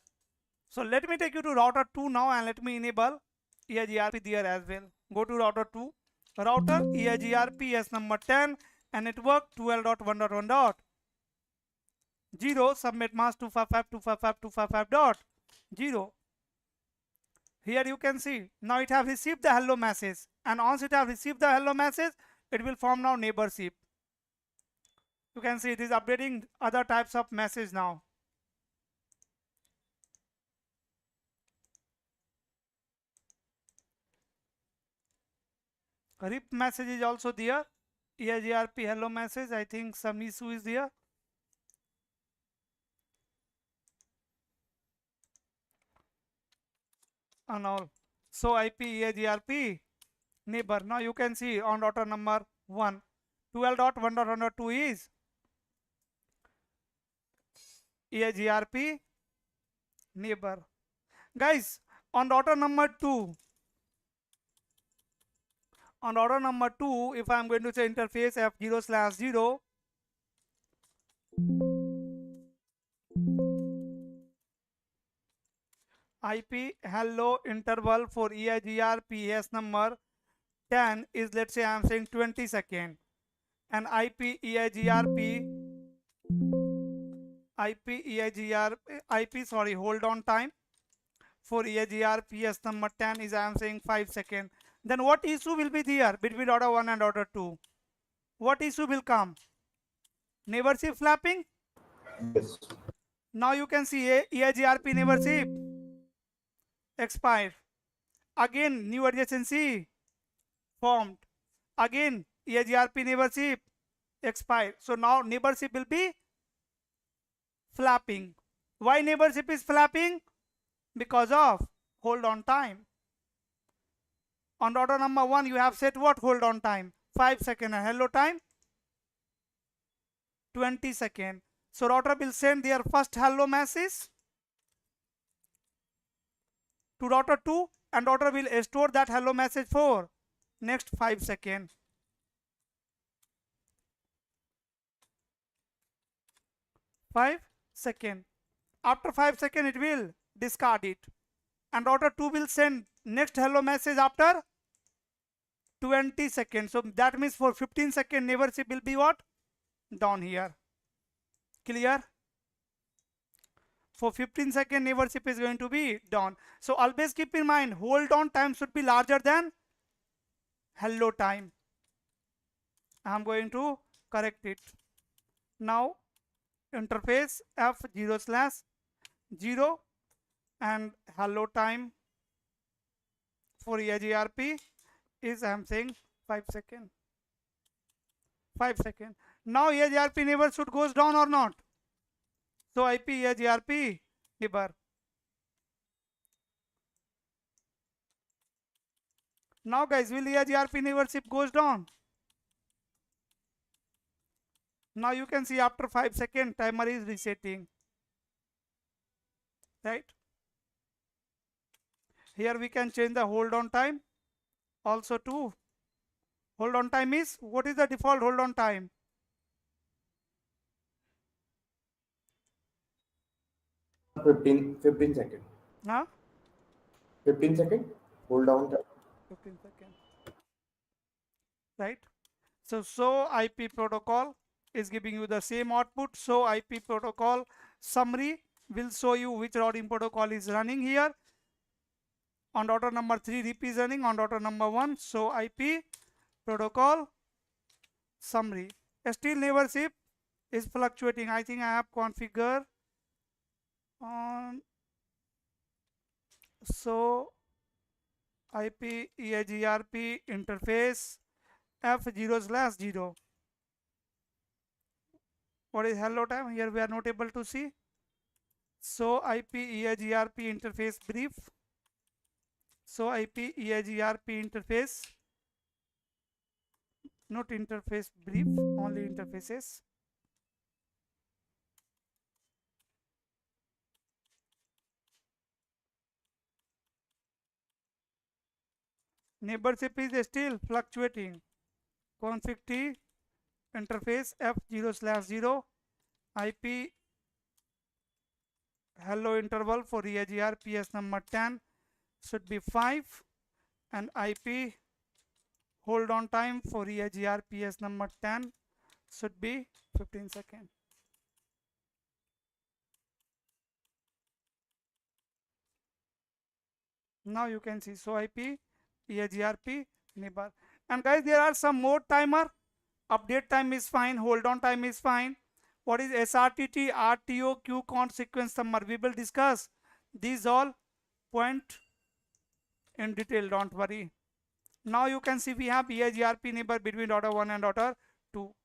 So let me take you to router 2 now and let me enable EIGRP there as well. Go to router 2, router EIGRP S number 10 and network 12.1.1.0 submit mask 255.255.255.0. Here you can see now it have received the hello message, and once it have received the hello message, it will form now neighborship. You can see it is updating other types of message now. RIP message is also there. EIGRP hello message. I think some issue is there. And all. So IP EIGRP neighbor. Now you can see on router number 1. 12.1.1.2 is EIGRP neighbor. Guys, on router number 2. On router number 2, if I am going to say interface F0/0, IP hello interval for EIGRP S number 10 is, let's say I am saying 20 seconds, and IP EIGRP hold on time for EIGRP S number 10 is, I am saying 5 seconds. Then what issue will be there between router 1 and router 2? What issue will come? Neighborship flapping? Yes. Now you can see EIGRP neighborship expired. Again new adjacency formed. Again EIGRP neighborship expired. So now neighborship will be flapping. Why neighborship is flapping? Because of hold on time. On router number 1 you have set what hold on time? 5 seconds, and hello time 20 seconds. So router will send their first hello message to router 2 and router will store that hello message for next 5 seconds. 5 seconds. After 5 seconds it will discard it, and router 2 will send next hello message after 20 seconds. So that means for 15 seconds neighborship will be what? Down here. Clear? For 15 seconds neighborship is going to be down. So always keep in mind hold on time should be larger than hello time. I am going to correct it. Now interface F0/0 and hello time for EIGRP is, I am saying 5 seconds. 5 seconds. Now EIGRP neighbor should goes down or not? So IP EIGRP neighbor. Now guys, will EIGRP neighborship goes down? Now you can see after 5 seconds timer is resetting. Right? Here we can change the hold on time also to hold on time is, what is the default hold on time? Fifteen seconds. Huh? 15 seconds. Hold on. 15 seconds. Right? So IP protocol is giving you the same output. So IP protocol summary will show you which routing protocol is running here. On router number 3 RIP is running, on router number 1. So IP protocol summary. Still neighborship is fluctuating. I think I have configured on, so IP EIGRP interface F0/0. What is hello time? Here we are not able to see. So IP EIGRP interface brief. So IP EIGRP interface, not interface brief, only interfaces. Neighborship is still fluctuating. Config T interface F0/0 IP hello interval for EIGRP number 10 should be 5, and IP hold on time for EIGRP number 10 should be 15 seconds. Now you can see, so IP, EIGRP, neighbor. And guys, there are some more timer. Update time is fine, hold on time is fine. What is SRTT, RTO, QCon, sequence number? We will discuss these all point in detail, don't worry. Now you can see we have EIGRP neighbor between router 1 and router 2.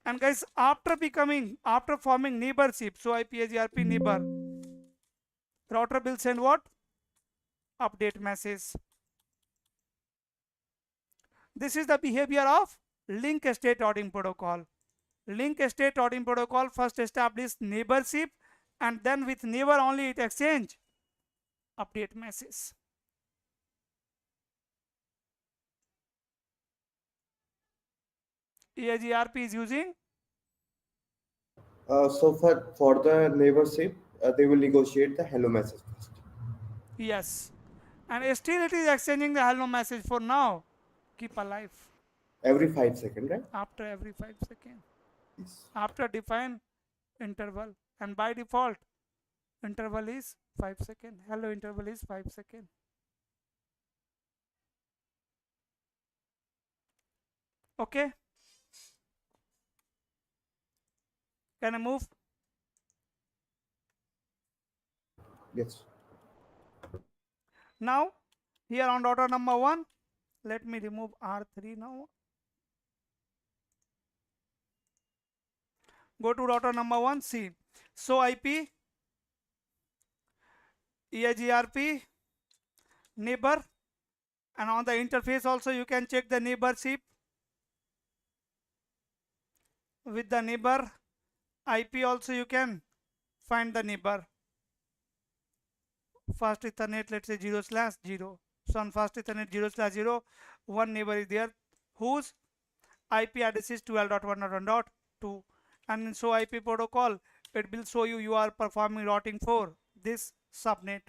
And guys, after forming neighborship, so IP EIGRP neighbor, router will send what? Update message. This is the behavior of link state routing protocol. Link state routing protocol first establish neighborship, and then with neighbor only it exchange update message. EIGRP is using. So for the neighborship, they will negotiate the hello message first. Yes, and still it is exchanging the hello message for now. Keep alive. Every 5 seconds, right? After every 5 seconds. Yes. After define interval, and by default interval is 5 seconds. Hello interval is 5 seconds. Okay. Can I move? Yes. Now here on router number 1, let me remove R3 now. Go to router number 1, see. So IP, EIGRP, neighbor, and on the interface also you can check the neighborship. With the neighbor IP also you can find the neighbor. Fast Ethernet, let's say 0/0. So on fast Ethernet 0/0, one neighbor is there whose IP address is 12.1.1.2, and in so IP protocol it will show you are performing routing for this subnet,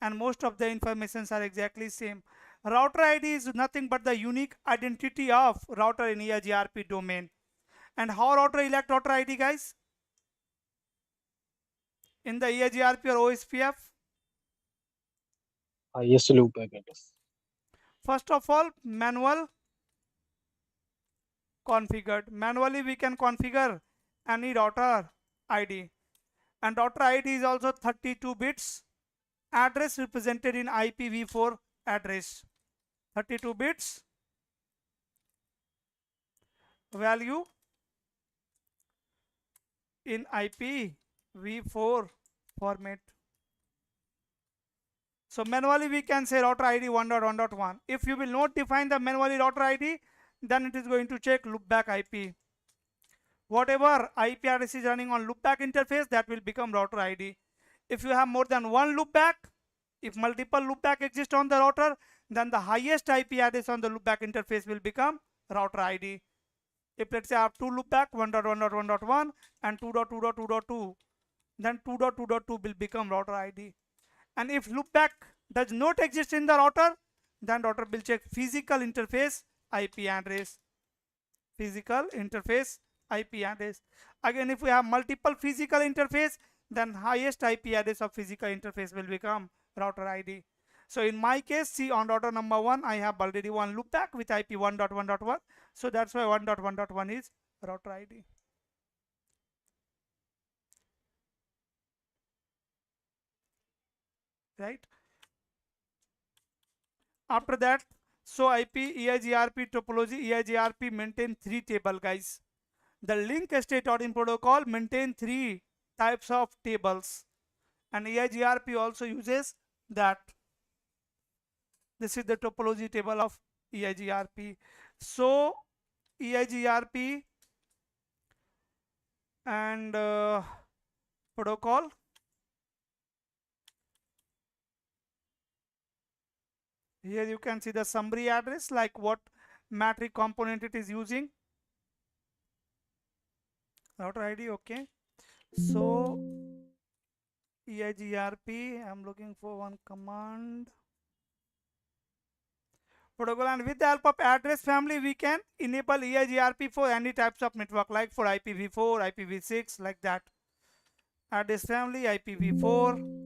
and most of the informations are exactly same. Router ID is nothing but the unique identity of router in EIGRP domain. And how router elect router ID, guys? In the EIGRP or OSPF? Highest loopback address. First of all, manual configured. Manually we can configure any router ID, and router ID is also 32 bits address represented in IPv4 address. 32 bits value in IPv4 format. So manually we can say router ID 1.1.1. If you will not define the manually router ID, then it is going to check loopback IP. Whatever IP address is running on loopback interface, that will become router ID. If you have more than one loopback, if multiple loopback exist on the router, then the highest IP address on the loopback interface will become router ID. If let's say I have two loopback 1.1.1.1 and 2.2.2.2, then 2.2.2 will become router ID. And if loopback does not exist in the router, then router will check physical interface IP address. Physical interface IP address. Again, if we have multiple physical interface, then highest IP address of physical interface will become router ID. So in my case, see on router number 1, I have already one loopback with IP 1.1.1. So that's why 1.1.1 is router ID. Right? After that, so IP EIGRP topology, EIGRP maintain 3 table, guys. The link state routing protocol maintain 3 types of tables, and EIGRP also uses that. This is the topology table of EIGRP. So EIGRP and protocol. Here you can see the summary address, like what metric component it is using. Router ID, okay. So EIGRP. I'm looking for one command. Protocol, and with the help of address family we can enable EIGRP for any types of network, like for IPv4, IPv6, like that. Address family IPv4,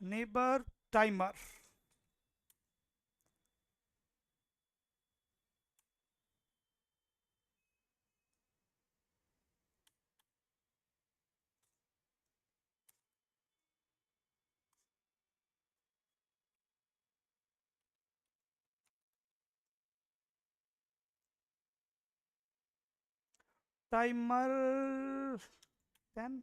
neighbor timer. Timer 10.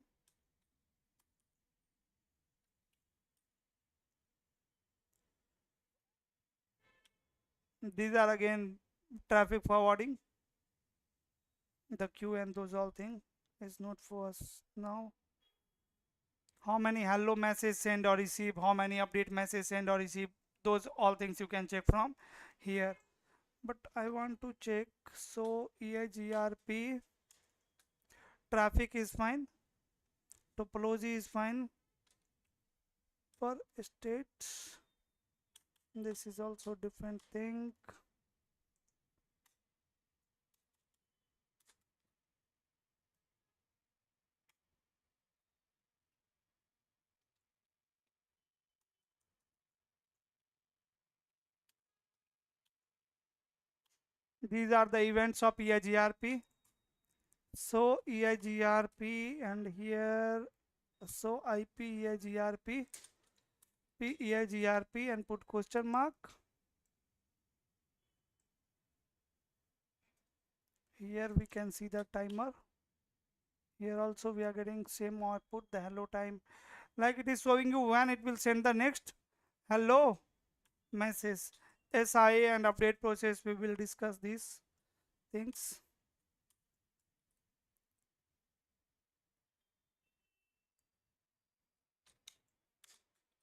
These are again traffic forwarding. The queue and those all things is not for us now. How many hello message send or receive, how many update message send or receive, those all things you can check from here. But I want to check. So EIGRP traffic is fine, topology is fine, for states this is also different thing. These are the events of EIGRP. So EIGRP, and here so IP EIGRP, P EIGRP, and put question mark. Here we can see the timer. Here also we are getting same output, the hello time, like it is showing you when it will send the next hello message. SIA and update process, we will discuss these things.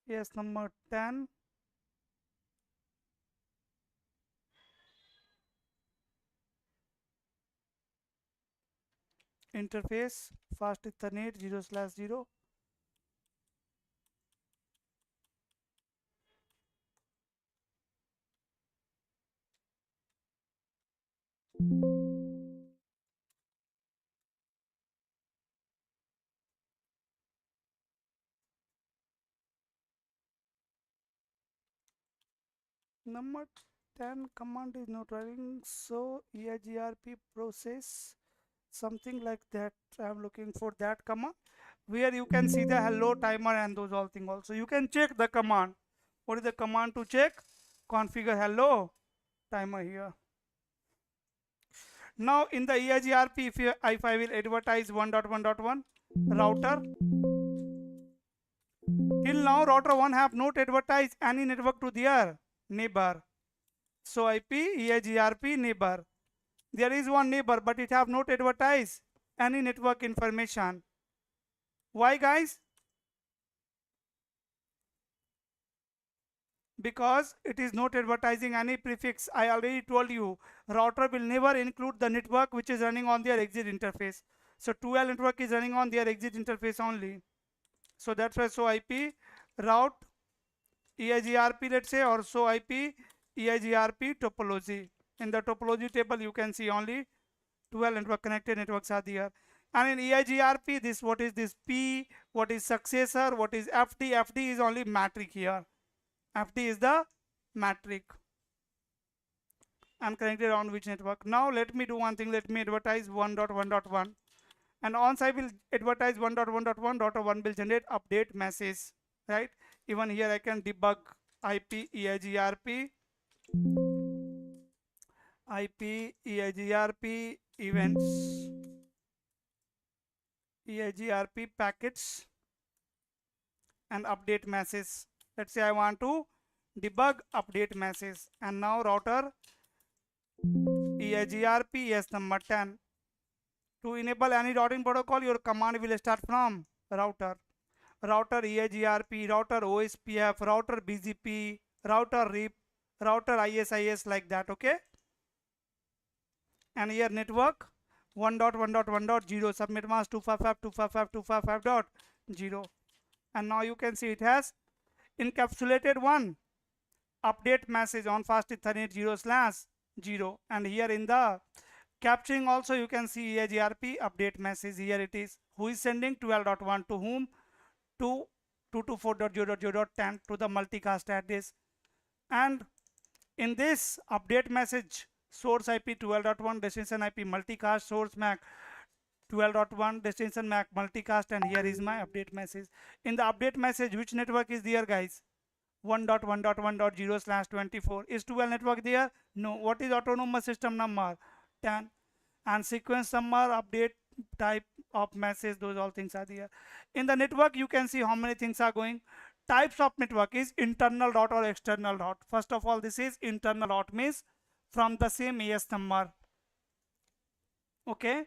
Yes, number 10. Interface fast Ethernet 0/0. Number 10 command is not running, so EIGRP process something like that. I'm looking for that command where you can see the hello timer and those all things. Also you can check the command. What is the command to check? Configure hello timer here. Now in the EIGRP, if I will advertise 1.1.1 router, till now router 1 have not advertised any network to their neighbor. So IP EIGRP neighbor. There is one neighbor, but it have not advertised any network information. Why, guys? Because it is not advertising any prefix. I already told you, router will never include the network which is running on their exit interface. So 2L network is running on their exit interface only. So that's why so IP route EIGRP, let's say, or so IP EIGRP topology. In the topology table, you can see only 12 network connected networks are there. And in EIGRP, this what is this P, what is successor, what is FD? FD is only metric here. FD is the metric. I'm connected on which network. Now let me do one thing. Let me advertise 1.1.1. And once I will advertise 1.1.1, router 1 will generate update message. Right? Even here I can debug IP EIGRP. IP EIGRP events, EIGRP packets, and update message. Let's say I want to debug update message, and now router EIGRP, yes, number 10. To enable any routing protocol, your command will start from router. Router EIGRP, router OSPF, router BGP, router RIP, router ISIS, like that. Okay. and here network 1.1.1.0 submit mask 255.255.255.0, and now you can see it has encapsulated one update message on fast Ethernet 0/0, and here in the capturing also you can see EIGRP update message. Here it is, who is sending 12.1 to whom, to 224.0.0.10 to the multicast address, and in this update message source IP 12.1 destination IP multicast source MAC 12.1 destination MAC multicast, and here is my update message. In the update message, which network is there, guys? 1.1.1.0/24. Is 12 network there? No. What is autonomous system number? 10. And sequence number, update type of message, those all things are there. In the network you can see how many things are going. Types of network is internal dot or external dot. First of all, this is internal dot, means from the same AS number. Okay.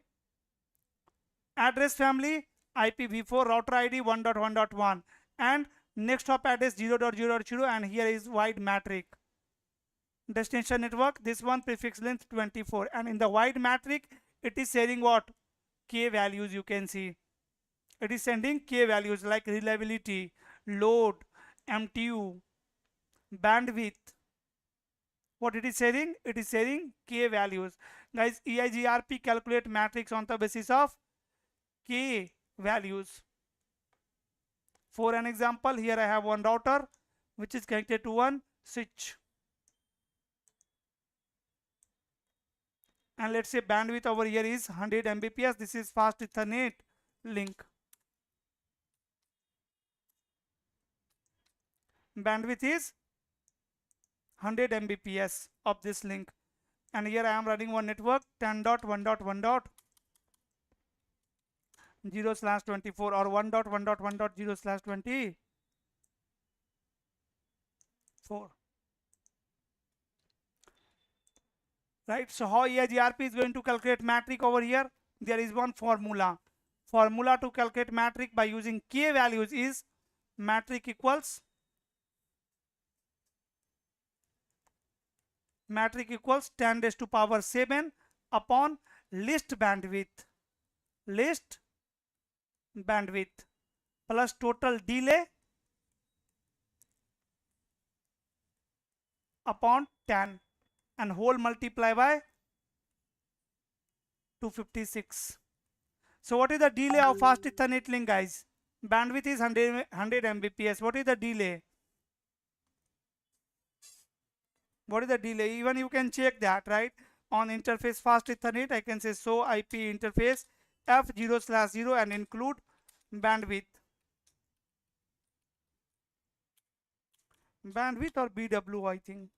Address family IPv4 router ID 1.1.1 and next hop address 0.0.0, and here is wide matrix. Destination network, this one prefix length 24, and in the wide matrix it is sharing what? K values. You can see it is sending K values like reliability, load, MTU, bandwidth. What it is sharing? It is sharing K values. Guys, EIGRP calculate matrix on the basis of K values. For an example, here I have one router which is connected to one switch, and let's say bandwidth over here is 100 Mbps. This is fast Ethernet link. Bandwidth is 100 Mbps of this link, and here I am running one network 10.1.1.0/24 or 1.1.1.0/24. Right, so how EIGRP is going to calculate matrix over here? There is one formula. Formula to calculate matrix by using K values is matrix equals matrix equals 10 raised to power 7 upon list bandwidth plus total delay upon 10 and whole multiply by 256. So what is the delay of fast Ethernet link, guys? Bandwidth is 100 Mbps. What is the delay? What is the delay? Even you can check that, right? On interface fast Ethernet, I can say so IP interface F0/0 and include bandwidth. Bandwidth or BW, I think.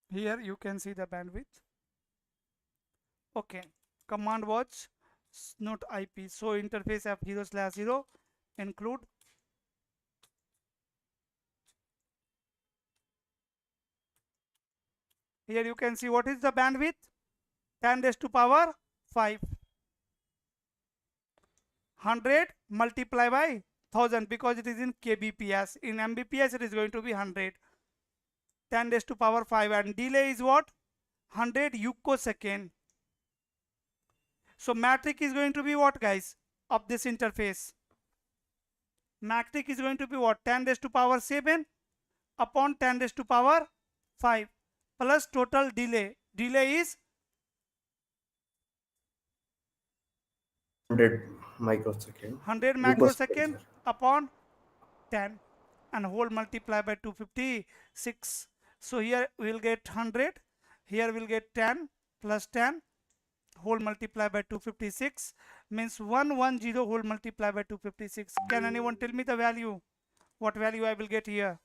Here you can see the bandwidth. Okay. Command was not IP. So interface F0/0 include here you can see what is the bandwidth, 10 raised to power 5. 100 multiply by 1000 because it is in kbps. In mbps it is going to be 100. 10 raised to power 5, and delay is what? 100 picosecond. So matrix is going to be what, guys, of this interface? Matrix is going to be what? 10 raised to power 7 upon 10 raised to power 5 plus total delay. Delay is 100 microsecond. 100 microsecond upon 10 and whole multiply by 256. So here we will get 100, here we will get 10 plus 10 whole multiply by 256 means 110 whole multiply by 256. Can anyone tell me the value? What value I will get here?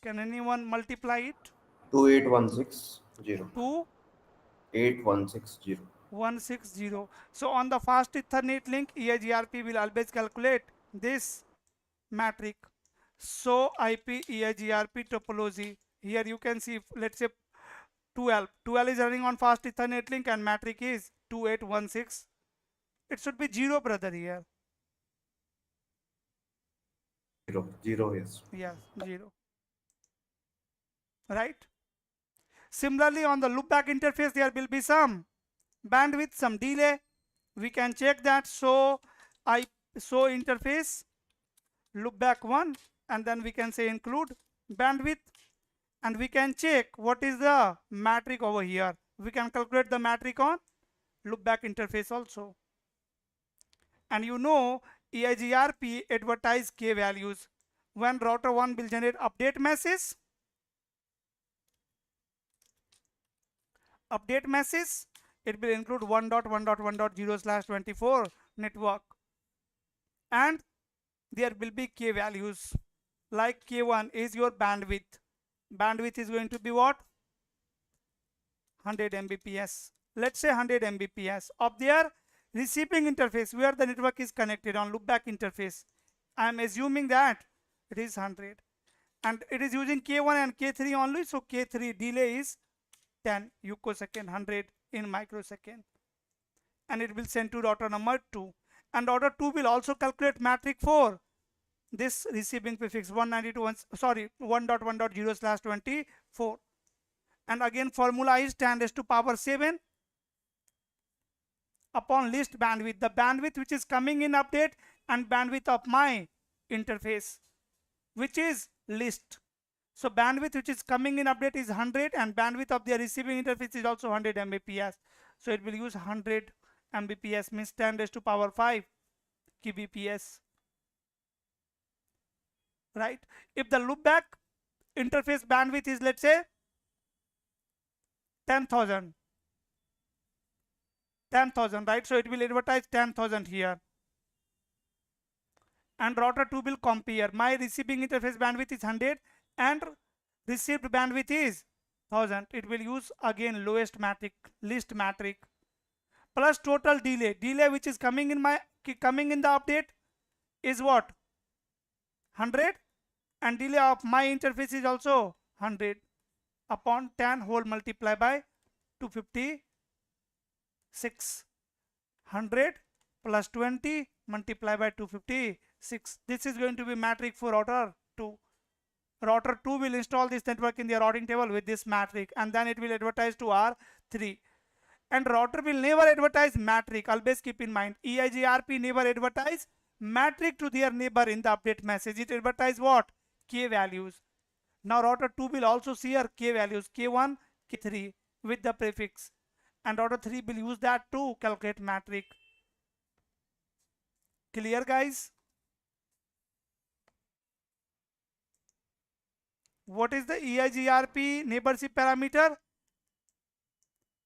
Can anyone multiply it? 28160. 28160. 160. So on the fast Ethernet link, EIGRP will always calculate this matrix. So IP EIGRP topology. Here you can see, let's say 12 is running on fast Ethernet link and matrix is 28160. It should be 0, brother, here. 0, yes. Yes, 0. Right? Similarly, on the loopback interface, there will be some bandwidth, some delay. We can check that. So interface loopback 1, and then we can say include bandwidth, and we can check what is the metric over here. We can calculate the metric on loopback interface also. And you know, EIGRP advertise k values. When router 1 will generate update message, it will include 1.1.1.0/24 network, and there will be k values. Like k1 is your bandwidth. Bandwidth is going to be what? 100 Mbps. Let's say 100 Mbps of their receiving interface where the network is connected on loopback interface. I am assuming that it is 100, and it is using k1 and k3 only. So k3 delay is 10 picosecond, 100 in microsecond, and it will send to router number 2, and router 2 will also calculate metric for this receiving prefix 1.1.0/24, and again formula is 10⁻⁷ upon list bandwidth, the bandwidth which is coming in update and bandwidth of my interface, which is list. So bandwidth which is coming in update is 100, and bandwidth of the receiving interface is also 100 Mbps. So it will use 100 Mbps, means 10⁵ kbps. Right? If the loopback interface bandwidth is, let's say, 10,000, right? So it will advertise 10,000 here, and router 2 will compare. My receiving interface bandwidth is 100 and received bandwidth is 1000. It will use again lowest metric, least metric, plus total delay. Delay which is coming in the update is what? 100, and delay of my interface is also 100 upon 10 whole multiplied by 256. 100 plus 20 multiplied by 256. This is going to be metric for router 2. Router 2 will install this network in their routing table with this metric, and then it will advertise to R3. And router will never advertise metric. Always keep in mind, EIGRP never advertise metric to their neighbor in the update message. It advertise what? K values. Now router 2 will also see our k values, k1, k3 with the prefix, and router 3 will use that to calculate metric. Clear, guys? What is the EIGRP neighborship parameter?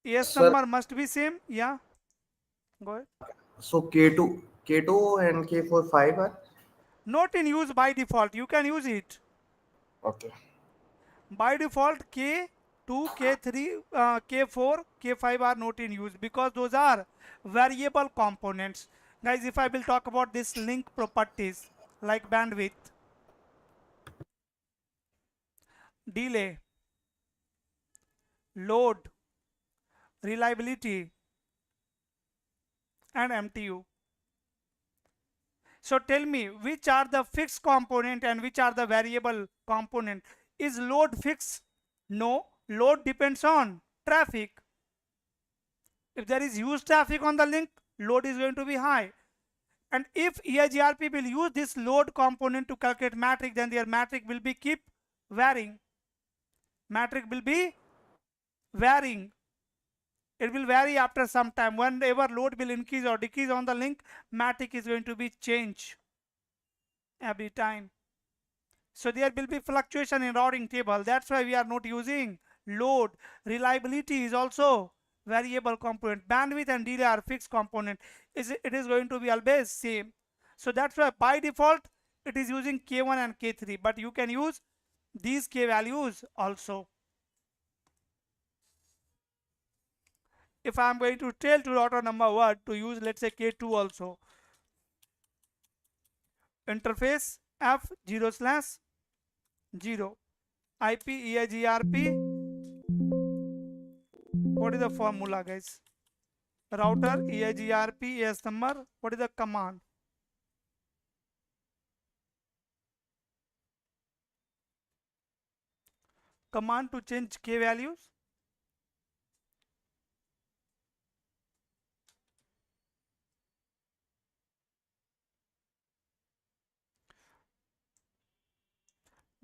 AS Sir, number must be same. Yeah, go ahead. so K2 and K4 5 are Not in use by default. You can use it. okay. By default, K2, K3, K4, K5 are not in use because those are variable components. Guys, if I will talk about this link properties like bandwidth, delay, load, reliability, and MTU. So tell me, which are the fixed component and which are the variable component? Is load fixed? No, load depends on traffic. If there is huge traffic on the link, load is going to be high. And if EIGRP will use this load component to calculate metric, then their metric will be keep varying. Metric will be varying. It will vary after some time. Whenever load will increase or decrease on the link, metric is going to be changed every time. So there will be fluctuation in routing table. That's why we are not using load. Reliability is also variable component. Bandwidth and delay are fixed component. It is going to be always same. So that's why by default it is using K1 and K3, but you can use these K values also. If I am going to tell to router number 1 to use, let's say, K2 also, interface F0/0 IP EIGRP. What is the formula, guys? router EIGRP AS number. What is the command? Command to change k values.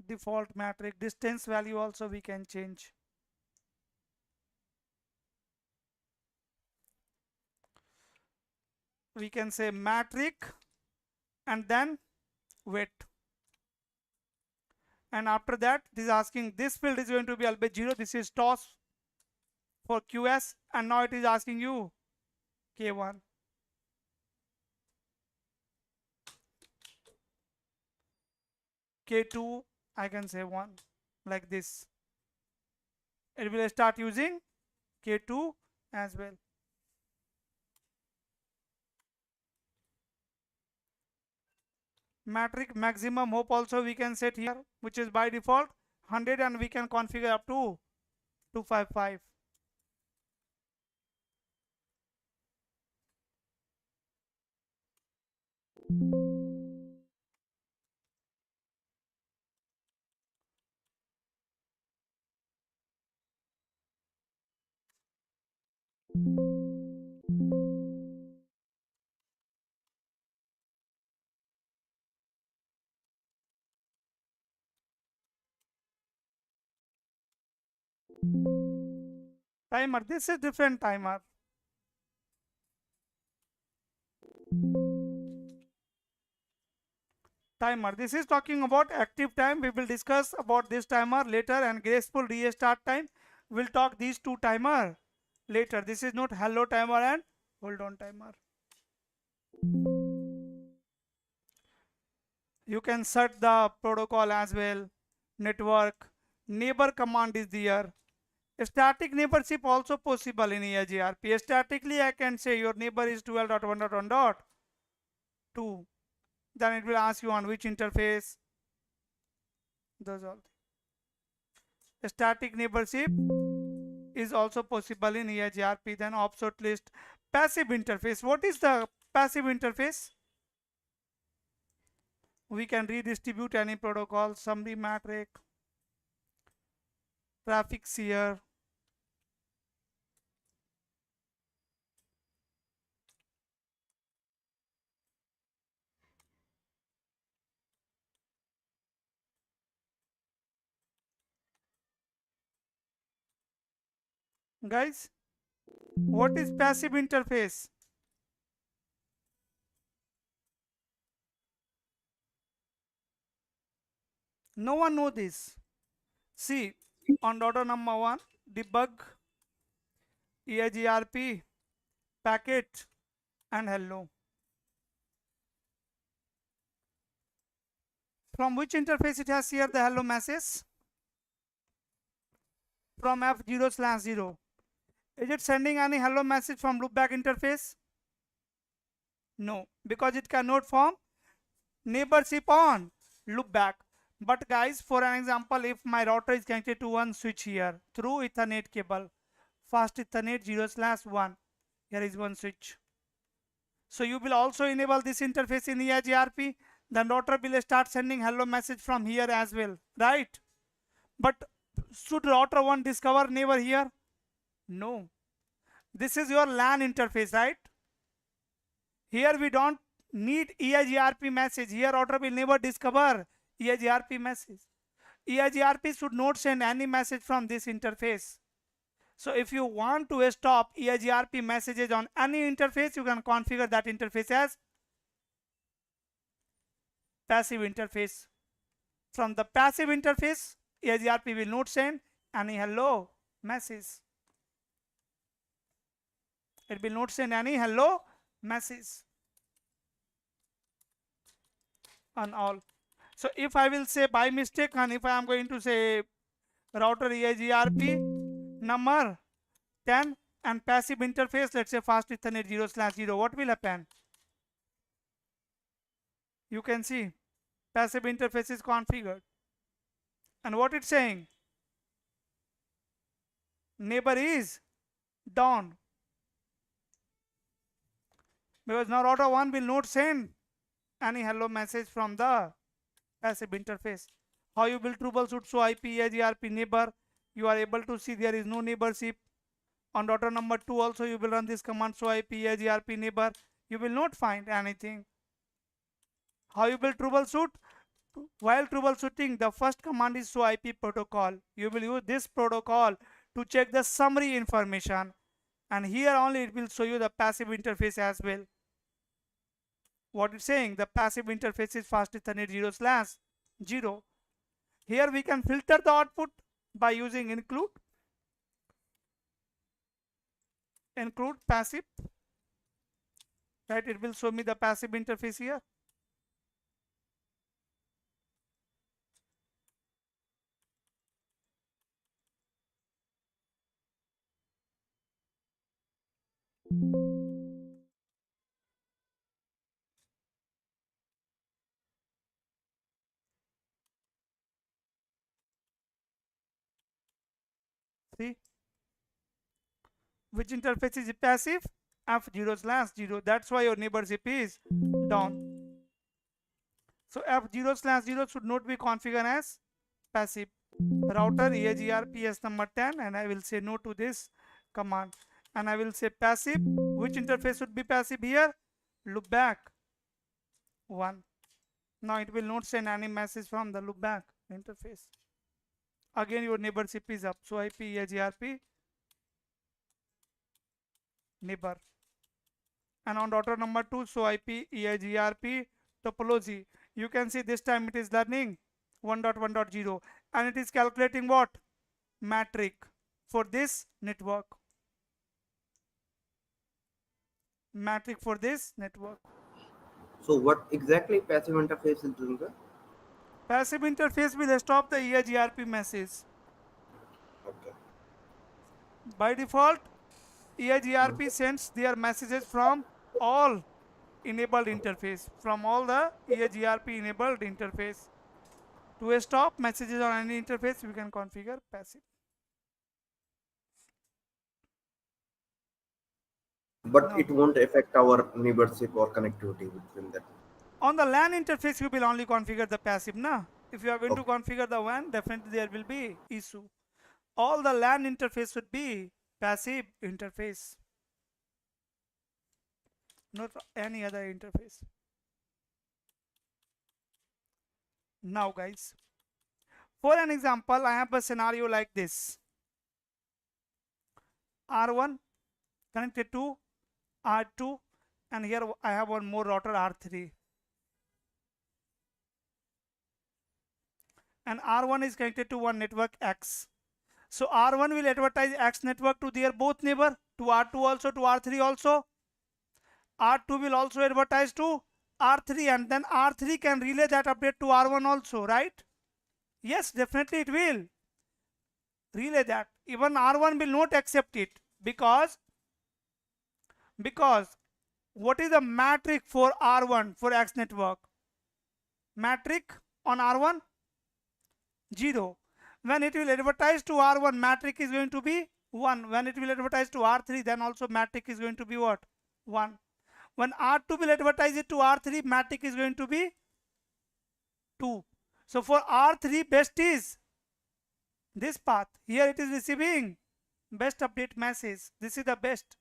Default matrix distance value also we can change. We can say matrix and then width. And after that it is asking this field is going to be albeit 0. This is toss for QS, and now it is asking you K1. K2 I can say 1 like this. It will start using K2 as well. Matrix maximum hope also we can set here, which is by default 100, and we can configure up to 255. Timer, this is different timer. Timer, this is talking about active time. We will discuss about this timer later, and graceful restart time. We'll talk these two timer later. This is not hello timer and hold on timer. You can set the protocol as well. Network, neighbor command is there. Static neighborship also possible in EIGRP. Statically I can say your neighbor is 12.1.1.2. Then it will ask you on which interface. Those all. Static neighborship is also possible in EIGRP. Then obsolete list. Passive interface. What is the passive interface? We can redistribute any protocol, summary matrix, traffic seer. Guys, what is passive interface? No one know this. See, on order number 1, debug, EIGRP, packet, and hello. From which interface it has here the hello message? From F0/0. Is it sending any hello message from loopback interface? No, because it cannot form neighborship on loopback. But guys, for an example, if my router is connected to one switch here through Ethernet cable, fast Ethernet 0/1, here is one switch. So you will also enable this interface in EIGRP. Then router will start sending hello message from here as well, right? But should router 1 discover neighbor here? No. This is your LAN interface, right? Here we don't need EIGRP message. Here router will never discover EIGRP message. EIGRP should not send any message from this interface. So if you want to stop EIGRP messages on any interface, you can configure that interface as passive interface. From the passive interface, EIGRP will not send any hello message. It will not send any hello message on all. So if I will say by mistake, and if I am going to say router EIGRP number 10 and passive interface, let's say fast Ethernet 0/0, what will happen? You can see passive interface is configured. And what it's saying? Neighbor is down. because now router 1 will not send any hello message from the passive interface. How you will troubleshoot? So IP EIGRP neighbor, you are able to see there is no neighborship. On router number 2 also you will run this command, so IP EIGRP neighbor, you will not find anything. How you will troubleshoot? While troubleshooting, the first command is show IP protocol. You will use this protocol to check the summary information, and here only it will show you the passive interface as well. What it's saying, the passive interface is fast Ethernet 0/0. Here we can filter the output by using include passive, right? It will show me the passive interface here. See, which interface is passive? F0/0. That's why your neighborship is down. So F0/0 should not be configured as passive. Router EIGRP is number 10, and I will say no to this command, and I will say passive. Which interface should be passive here? Loopback 1. Now it will not send any message from the loopback interface. Again your neighborship is up, so IP EIGRP neighbor. And on router number 2, so IP EIGRP topology. You can see this time it is learning 1.1.0, and it is calculating what? Metric for this network. Metric for this network. So what exactly passive interface is doing, sir? Passive interface will stop the EIGRP message. Okay. By default, EIGRP sends their messages from all enabled interface, from all the EIGRP enabled interface. To stop messages on any interface, we can configure passive. But No. it won't affect our neighborship or connectivity within that. On the LAN interface, you will only configure the passive, na? If you are going to Okay. configure the WAN, definitely there will be issue. All the LAN interface should be passive interface, not any other interface. Now guys, for an example, I have a scenario like this. R1 connected to R2, and here I have one more router R3. And R1 is connected to one network X. So R1 will advertise X network to their both neighbor, to R2 also, to R3 also. R2 will also advertise to R3, and then R3 can relay that update to R1 also, right? Yes, definitely it will relay that. Even R1 will not accept it, because what is the metric for R1 for X network? Metric on R1? 0. When it will advertise to R1, metric is going to be 1. When it will advertise to R3, then also metric is going to be what? 1. When R2 will advertise it to R3, metric is going to be 2. So for R3, best is this path. Here it is receiving best update message. This is the best.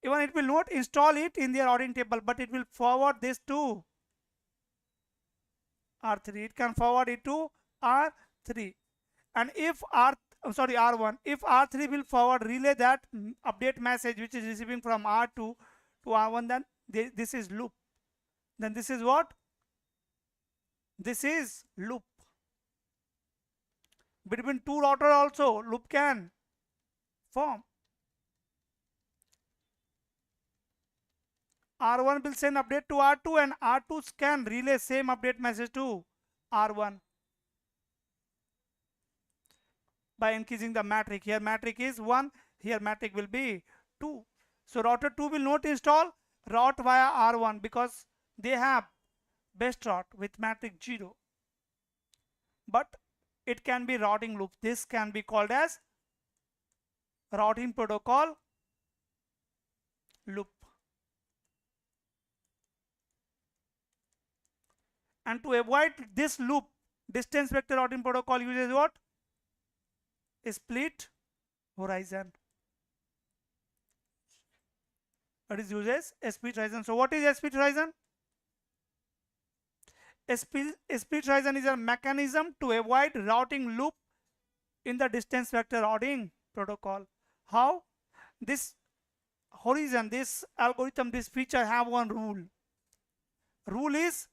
Even it will not install it in their routing table, but it will forward this to R3. It can forward it to R3. And if R1, if R3 will forward relay that update message which is receiving from R2 to R1, then this is loop. Then this is what? This is loop. Between two router also loop can form. R1 will send update to R2, and R2 can relay same update message to R1 by increasing the metric. Here metric is 1, here metric will be 2. So router 2 will not install route via R1 because they have best route with metric 0. But it can be routing loop. This can be called as routing protocol loop. And to avoid this loop, distance vector routing protocol uses what? A split horizon. It uses a split horizon. So what is a split horizon? A split horizon is a mechanism to avoid routing loop in the distance vector routing protocol. How? This horizon, this algorithm, this feature have one rule. Rule is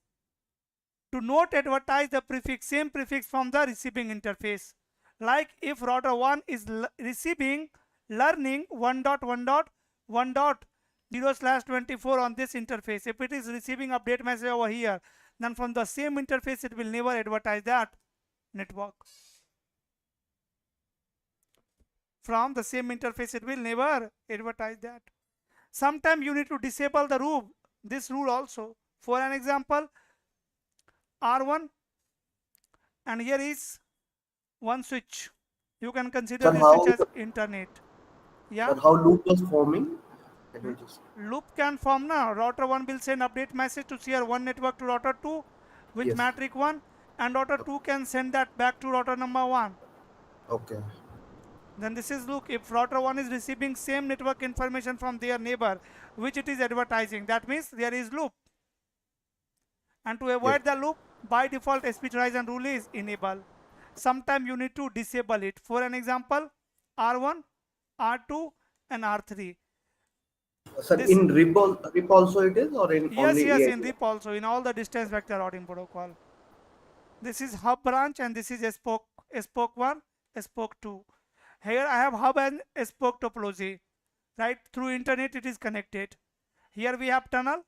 to not advertise the prefix, same prefix from the receiving interface. Like if router 1 is receiving learning 1.1.1.0/24 on this interface. If it is receiving update message over here, then from the same interface it will never advertise that network. From the same interface it will never advertise that. Sometimes you need to disable the rule, this rule also. For an example, R1, and here is one switch. You can consider Sir, this switch how as internet. Yeah. sir, how loop was forming? Can you just Loop can form now. Router 1 will send update message to CR 1 network to router 2 with yes. metric 1, and router 2 can send that back to router number 1. Okay. Then this is look, if router 1 is receiving same network information from their neighbor which it is advertising, that means there is loop. And to Yes. avoid the loop, by default speed horizon rule is enable. Sometimes you need to disable it. For an example, R1, R2 and R3. Sir, This, in RIP also it is, or in yes, only yes, in EIGRP? RIP also, in all the distance vector routing protocol. This is hub branch and this is spoke 1, spoke 2. Here I have hub and spoke topology, right? Through internet it is connected. Here we have tunnel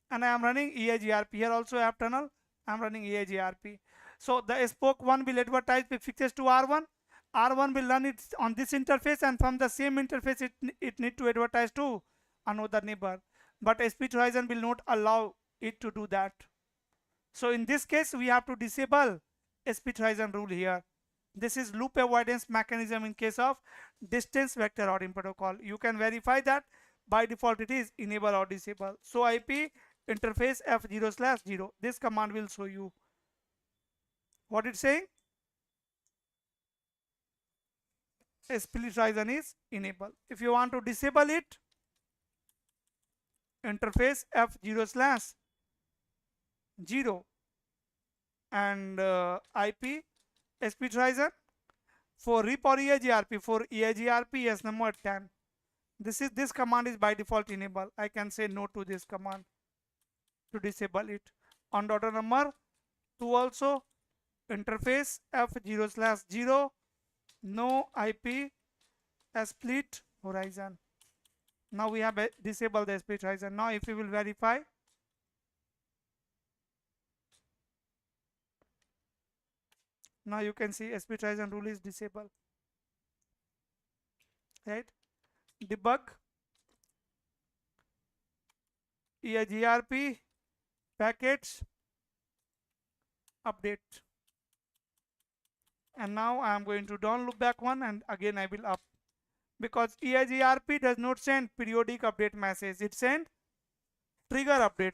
and I am running EIGRP. Here also I have tunnel, I am running EIGRP. So the spoke 1 will advertise prefixes to R1. R1 will run it on this interface, and from the same interface it need to advertise to another neighbor. But speed horizon will not allow it to do that. So in this case we have to disable speed horizon rule here. This is loop avoidance mechanism in case of distance vector routing protocol. You can verify that by default it is enable or disable. So IP interface F0/0. This command will show you what it's saying. Split horizon is enable. If you want to disable it, interface F0/0 and IP split horizon for RIP or EIGRP. For EIGRP, yes, number 10. This command is by default enable. I can say no to this command to disable it. On router number 2 also, interface F0/0, no IP split horizon. Now we have disabled the split horizon. Now if we will verify, now you can see split horizon rule is disabled, right? Debug EIGRP packets update, and now I am going to down loop back one, and again I will up, because EIGRP does not send periodic update message. It send trigger update,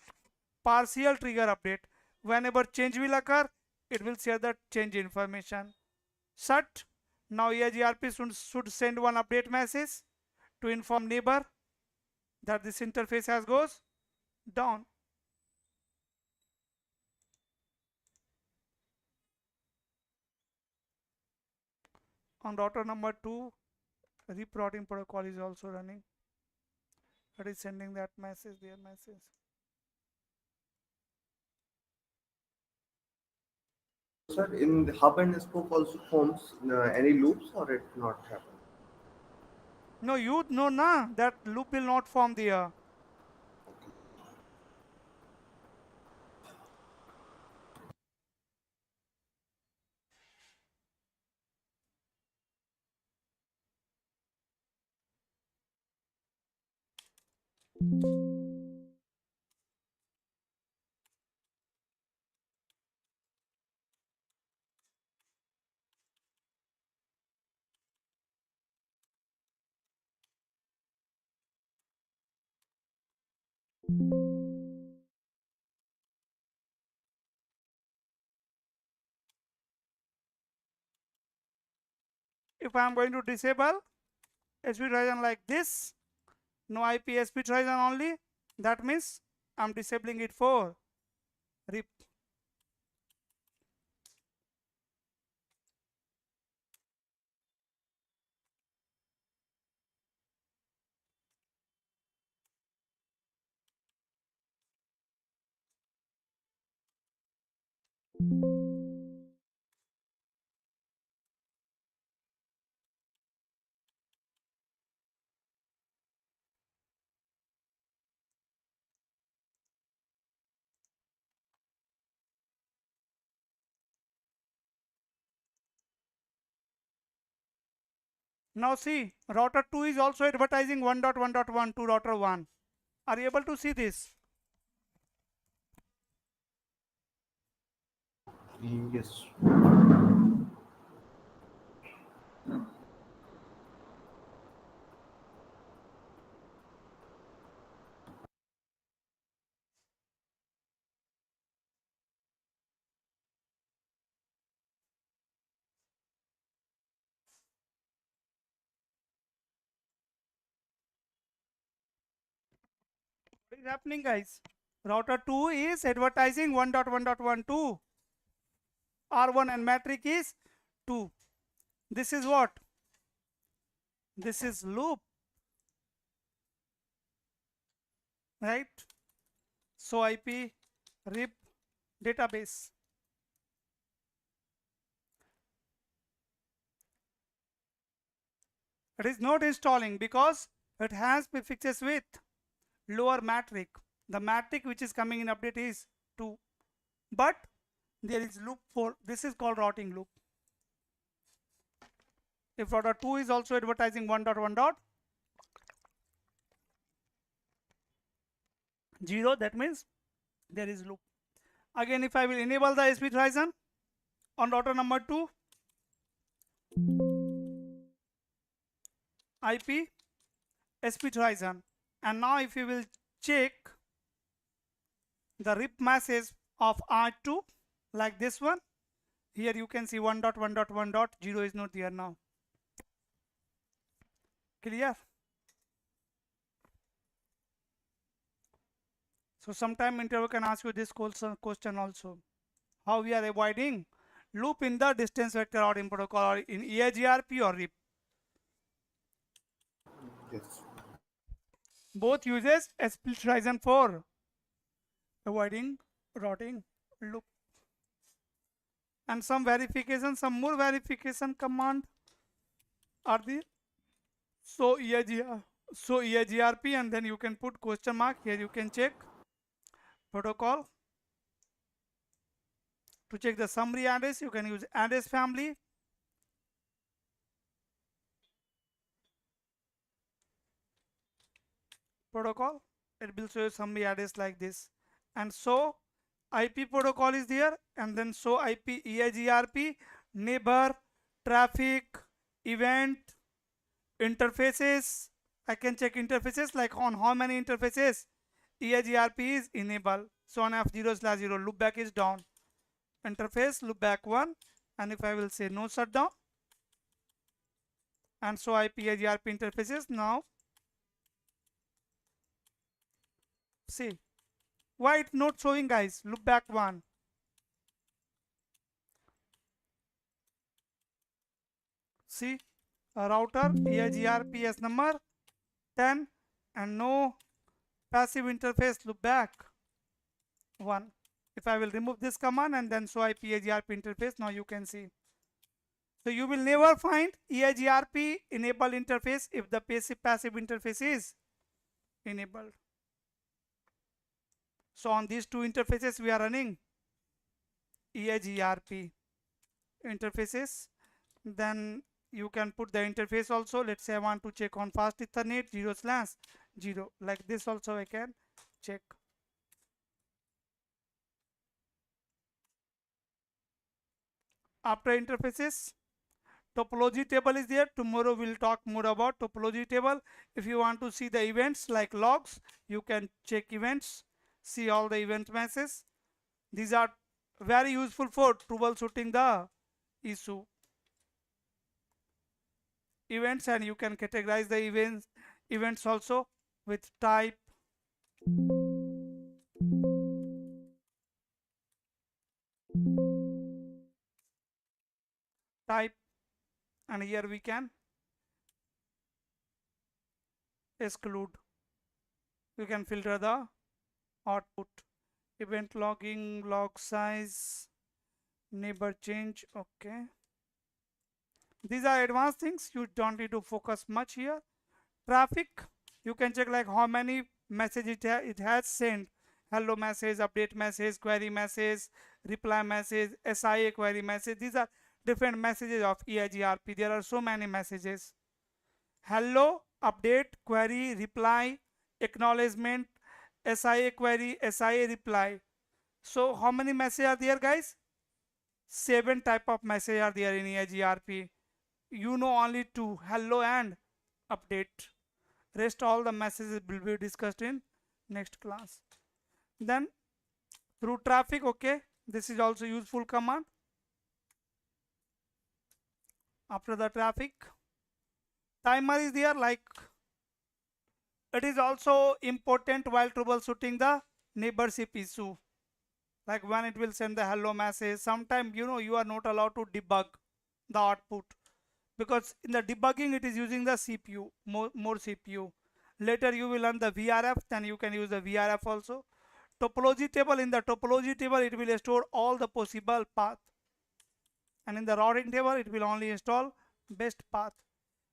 partial trigger update. Whenever change will occur, it will share the change information. Shut. Now EIGRP should send one update message to inform neighbor that this interface has goes down. On router number 2, RIP routing protocol is also running. It is sending that message, their message. Sir, in the hub and spoke also forms any loops, or it not happen? No, you know na that loop will not form there. if I am going to disable SP Trojan like this, no IP SP Trojan only, that means I am disabling it for RIP. Now see, router 2 is also advertising 1.1.1 to router 1. Are you able to see this? Yes. What is happening, guys? Router 2 is advertising 1.1.1 to R1 and metric is 2. This is what? This is loop, right? So IP RIP database. It is not installing because it has prefixes with lower metric. The metric which is coming in update is 2. But there is loop for this is called routing loop. If router 2 is also advertising 1.1.0, that means there is loop. Again, if I will enable the SP Horizon on router number 2, IP SP Horizon, and now if you will check the RIP message of R2 like this one, here you can see 1.1.1.0 is not there now. Clear? So sometime interview can ask you this question also. How we are avoiding loop in the distance vector routing protocol or in EIGRP or RIP. Yes. Both uses SP Horizon for avoiding routing loop. And some verification, some more verification command are there. So EIGRP, and then you can put question mark here. You can check protocol. To check the summary address, you can use address family. Protocol. It will show you summary address like this. And so IP protocol is there, and then so IP EIGRP, neighbor, traffic, event, interfaces. I can check interfaces like on how many interfaces EIGRP is enabled. So on F0/0 loopback is down. Interface loopback 1, and if I will say no shutdown, and so IP EIGRP interfaces now. See why it's not showing, guys? Loopback 1. See a router EIGRP number 10 and no passive interface loopback 1. If I will remove this command and then show IP EIGRP interface, now you can see. So you will never find EIGRP enabled interface if the passive interface is enabled. So on these two interfaces we are running EIGRP interfaces. Then you can put the interface also. Let's say I want to check on fast Ethernet 0/0, like this also I can check. After interfaces, topology table is there. Tomorrow we'll talk more about topology table. If you want to see the events like logs, you can check events, see all the event messages. These are very useful for troubleshooting the issue. events, and you can categorize the events also with type, and here we can exclude. You can filter the output, event logging, log size, neighbor change. Okay, these are advanced things, you don't need to focus much here. Traffic, you can check like how many messages it has sent. Hello message, update message, query message, reply message, SIA query message. These are different messages of EIGRP. There are so many messages. Hello, update, query, reply, acknowledgement, SIA query, SIA reply. So how many messages are there, guys? 7 type of messages are there in EIGRP. You know only 2, hello and update. Rest all the messages will be discussed in next class. Then through traffic, okay, this is also useful command. After the traffic, timer is there, like it is also important while troubleshooting the neighborship issue, like when it will send the hello message. Sometimes you are not allowed to debug the output, because in the debugging it is using the CPU, more CPU. Later you will learn the VRF, then you can use the VRF also. Topology table, in the topology table it will store all the possible path, and in the routing table it will only install best path.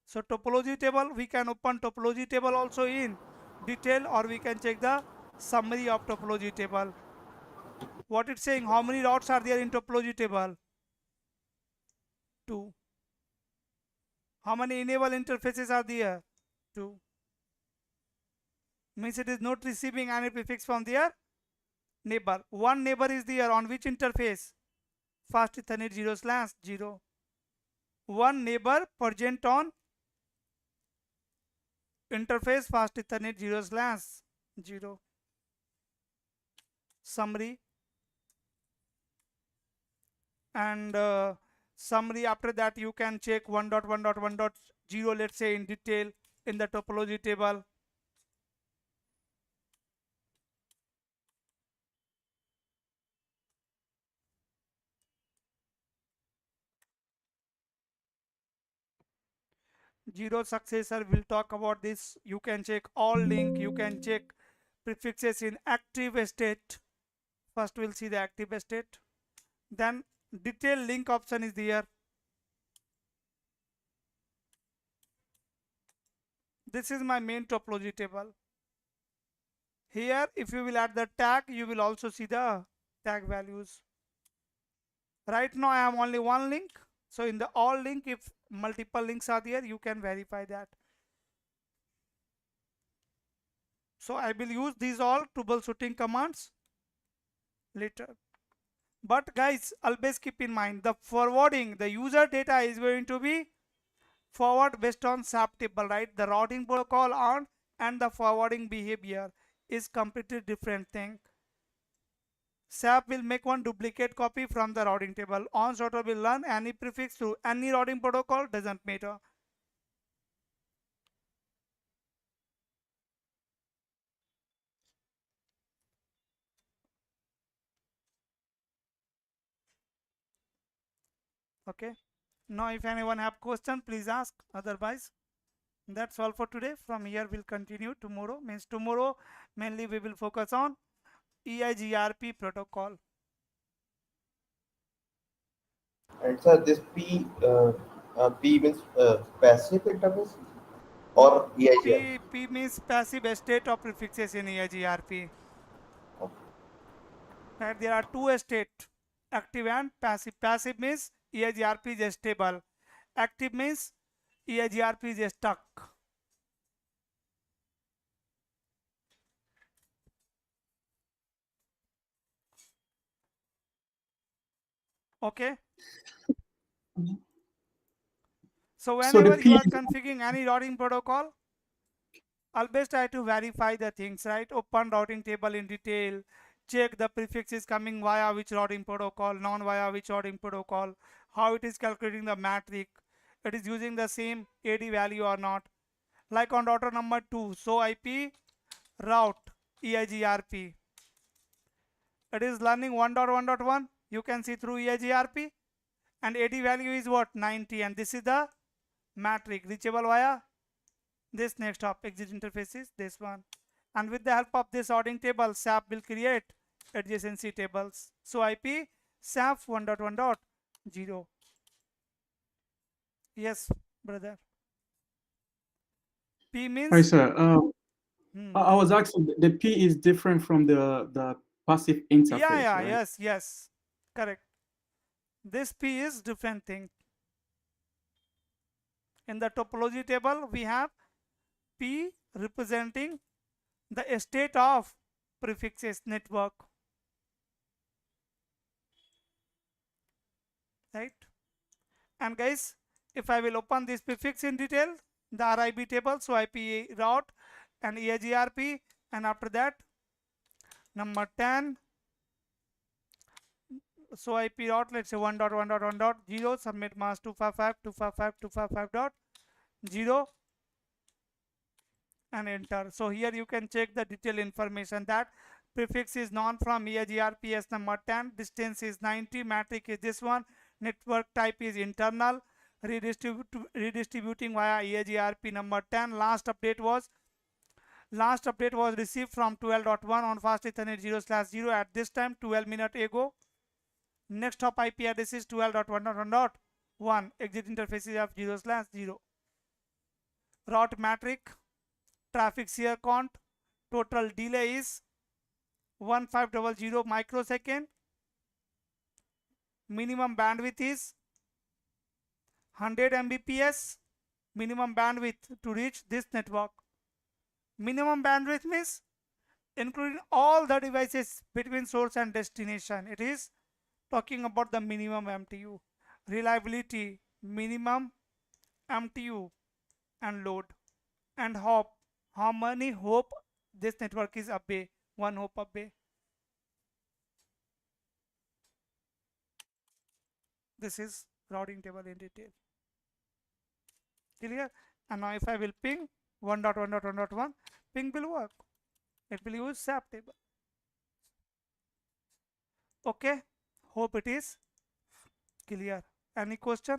So topology table, we can open topology table also in detail, or we can check the summary of topology table. What it's saying, how many routes are there in topology table? 2. How many enable interfaces are there? 2. Means it is not receiving any prefix from their neighbor. One neighbor is there on which interface? Fast Ethernet 0/0. One neighbor present on interface Fast Ethernet 0/0. Summary, and summary, after that you can check 1.1.1.0, let's say, in detail in the topology table. Zero successor, will talk about this. You can check all link, you can check prefixes in active state. First we'll see the active state, then detail link option is there. This is my main topology table. Here if you will add the tag, you will also see the tag values. Right now I have only one link, so in the all link, if multiple links are there, you can verify that. So I will use these all troubleshooting commands later. But guys, always keep in mind, the forwarding, the user data is going to be forward based on SAP table, right? The routing protocol on and the forwarding behavior is completely different thing. SAP will make one duplicate copy from the routing table. On sorter will learn any prefix through any routing protocol, doesn't matter. Okay. Now if anyone have question, please ask. Otherwise, that's all for today. From here we'll continue tomorrow. Means tomorrow mainly we will focus on EIGRP protocol. And sir, this P means passive interface or No, EIGRP? P means passive state of prefixes in EIGRP. Okay. Right, there are two states, active and passive. Passive means EIGRP is stable. Active means EIGRP is stuck. Okay. So whenever you are configuring any routing protocol, always try to verify the things, right? Open routing table in detail, check the prefixes coming via which routing protocol, non via which routing protocol, how it is calculating the metric. it is using the same AD value or not. Like on router number 2, so IP route EIGRP. It is learning 1.1.1. You can see through EIGRP, and AD value is what? 90, and this is the matrix reachable via this next hop. Exit interface is this one, and with the help of this sorting table, SAP will create adjacency tables. So IP SAP 1.1.0. Yes, brother. P Hi, means sir. I was asking, the P is different from the passive interface, yeah, right? yes, correct. This P is different thing. In the topology table, we have P representing the state of prefixes network, right? And guys, if I will open this prefix in detail, the RIB table, so IP route and EIGRP, and after that number 10, so IP route, let's say 1.1.1.0, submit mask 255.255.255.0, and enter. So here you can check the detailed information that prefix is known from EIGRP number 10, distance is 90, matrix is this one, network type is internal, redistributing via EIGRP number 10. Last update was received from 12.1 on fast ethernet 0/0 at this time 12 minutes ago. Next hop IP address is 12.1.1. Exit interfaces of 0/0. Route matrix, traffic share count, total delay is 1500 microsecond. Minimum bandwidth is 100 Mbps. Minimum bandwidth to reach this network. Minimum bandwidth means including all the devices between source and destination. It is talking about the minimum MTU. Reliability, minimum MTU, and load. And hop, how many hop this network is away? 1 hop away. This is routing table in detail. Clear? And now if I will ping 1.1.1.1, ping will work. It will use SAP table. Okay, hope it is clear. Any question?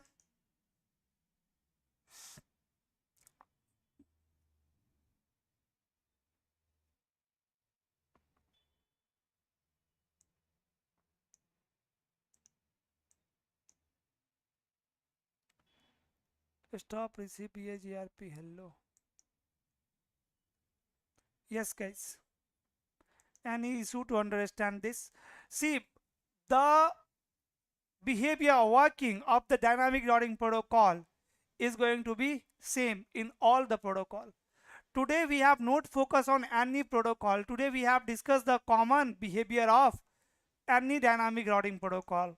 Stop receive EIGRP. Hello. Yes, guys. Any issue to understand this? See, the behavior working of the dynamic routing protocol is going to be same in all the protocol. Today we have not focused on any protocol. Today we have discussed the common behavior of any dynamic routing protocol.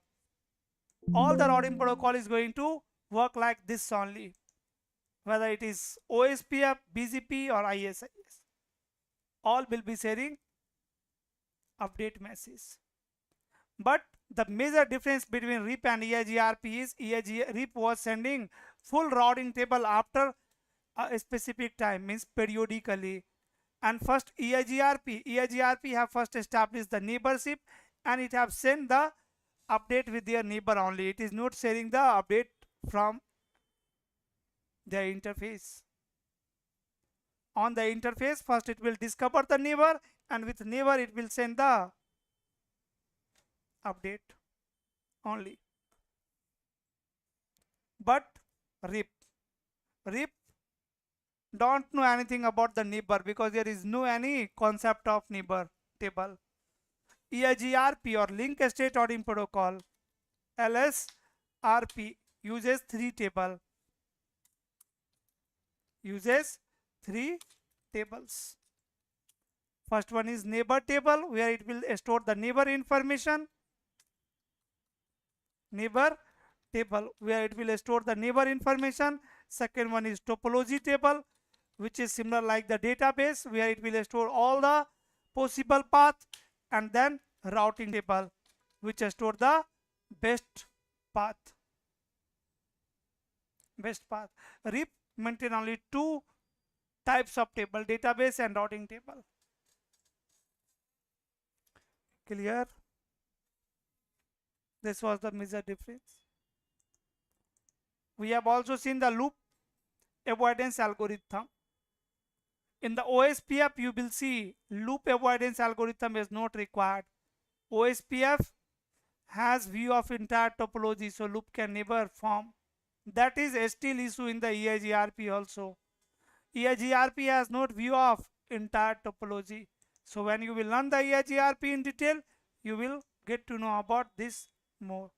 All the routing protocol is going to work like this only, whether it is OSPF, BGP or ISIS. All will be sharing update message. But the major difference between RIP and EIGRP is RIP was sending full routing table after a specific time, means periodically. And first EIGRP have first established the neighborship, and it have sent the update with their neighbor only. It is not sharing the update from their interface. On the interface, first it will discover the neighbor, and with neighbor it will send the update only. But RIP don't know anything about the neighbor, because there is no any concept of neighbor table. EIGRP or link state routing protocol, LSRP, uses 3 table. Uses 3 tables. First one is neighbor table, where it will store the neighbor information. Neighbor table, where it will store the neighbor information. Second one is topology table, which is similar like the database, where it will store all the possible path. And then routing table, which store the best path. best path. RIP maintain only two types of table, database and routing table. Clear? This was the major difference. We have also seen the loop avoidance algorithm. In the OSPF, you will see loop avoidance algorithm is not required. OSPF has view of entire topology, so loop can never form. That is still issue in the EIGRP also. EIGRP has not view of entire topology. So when you will learn the EIGRP in detail, you will get to know about this more.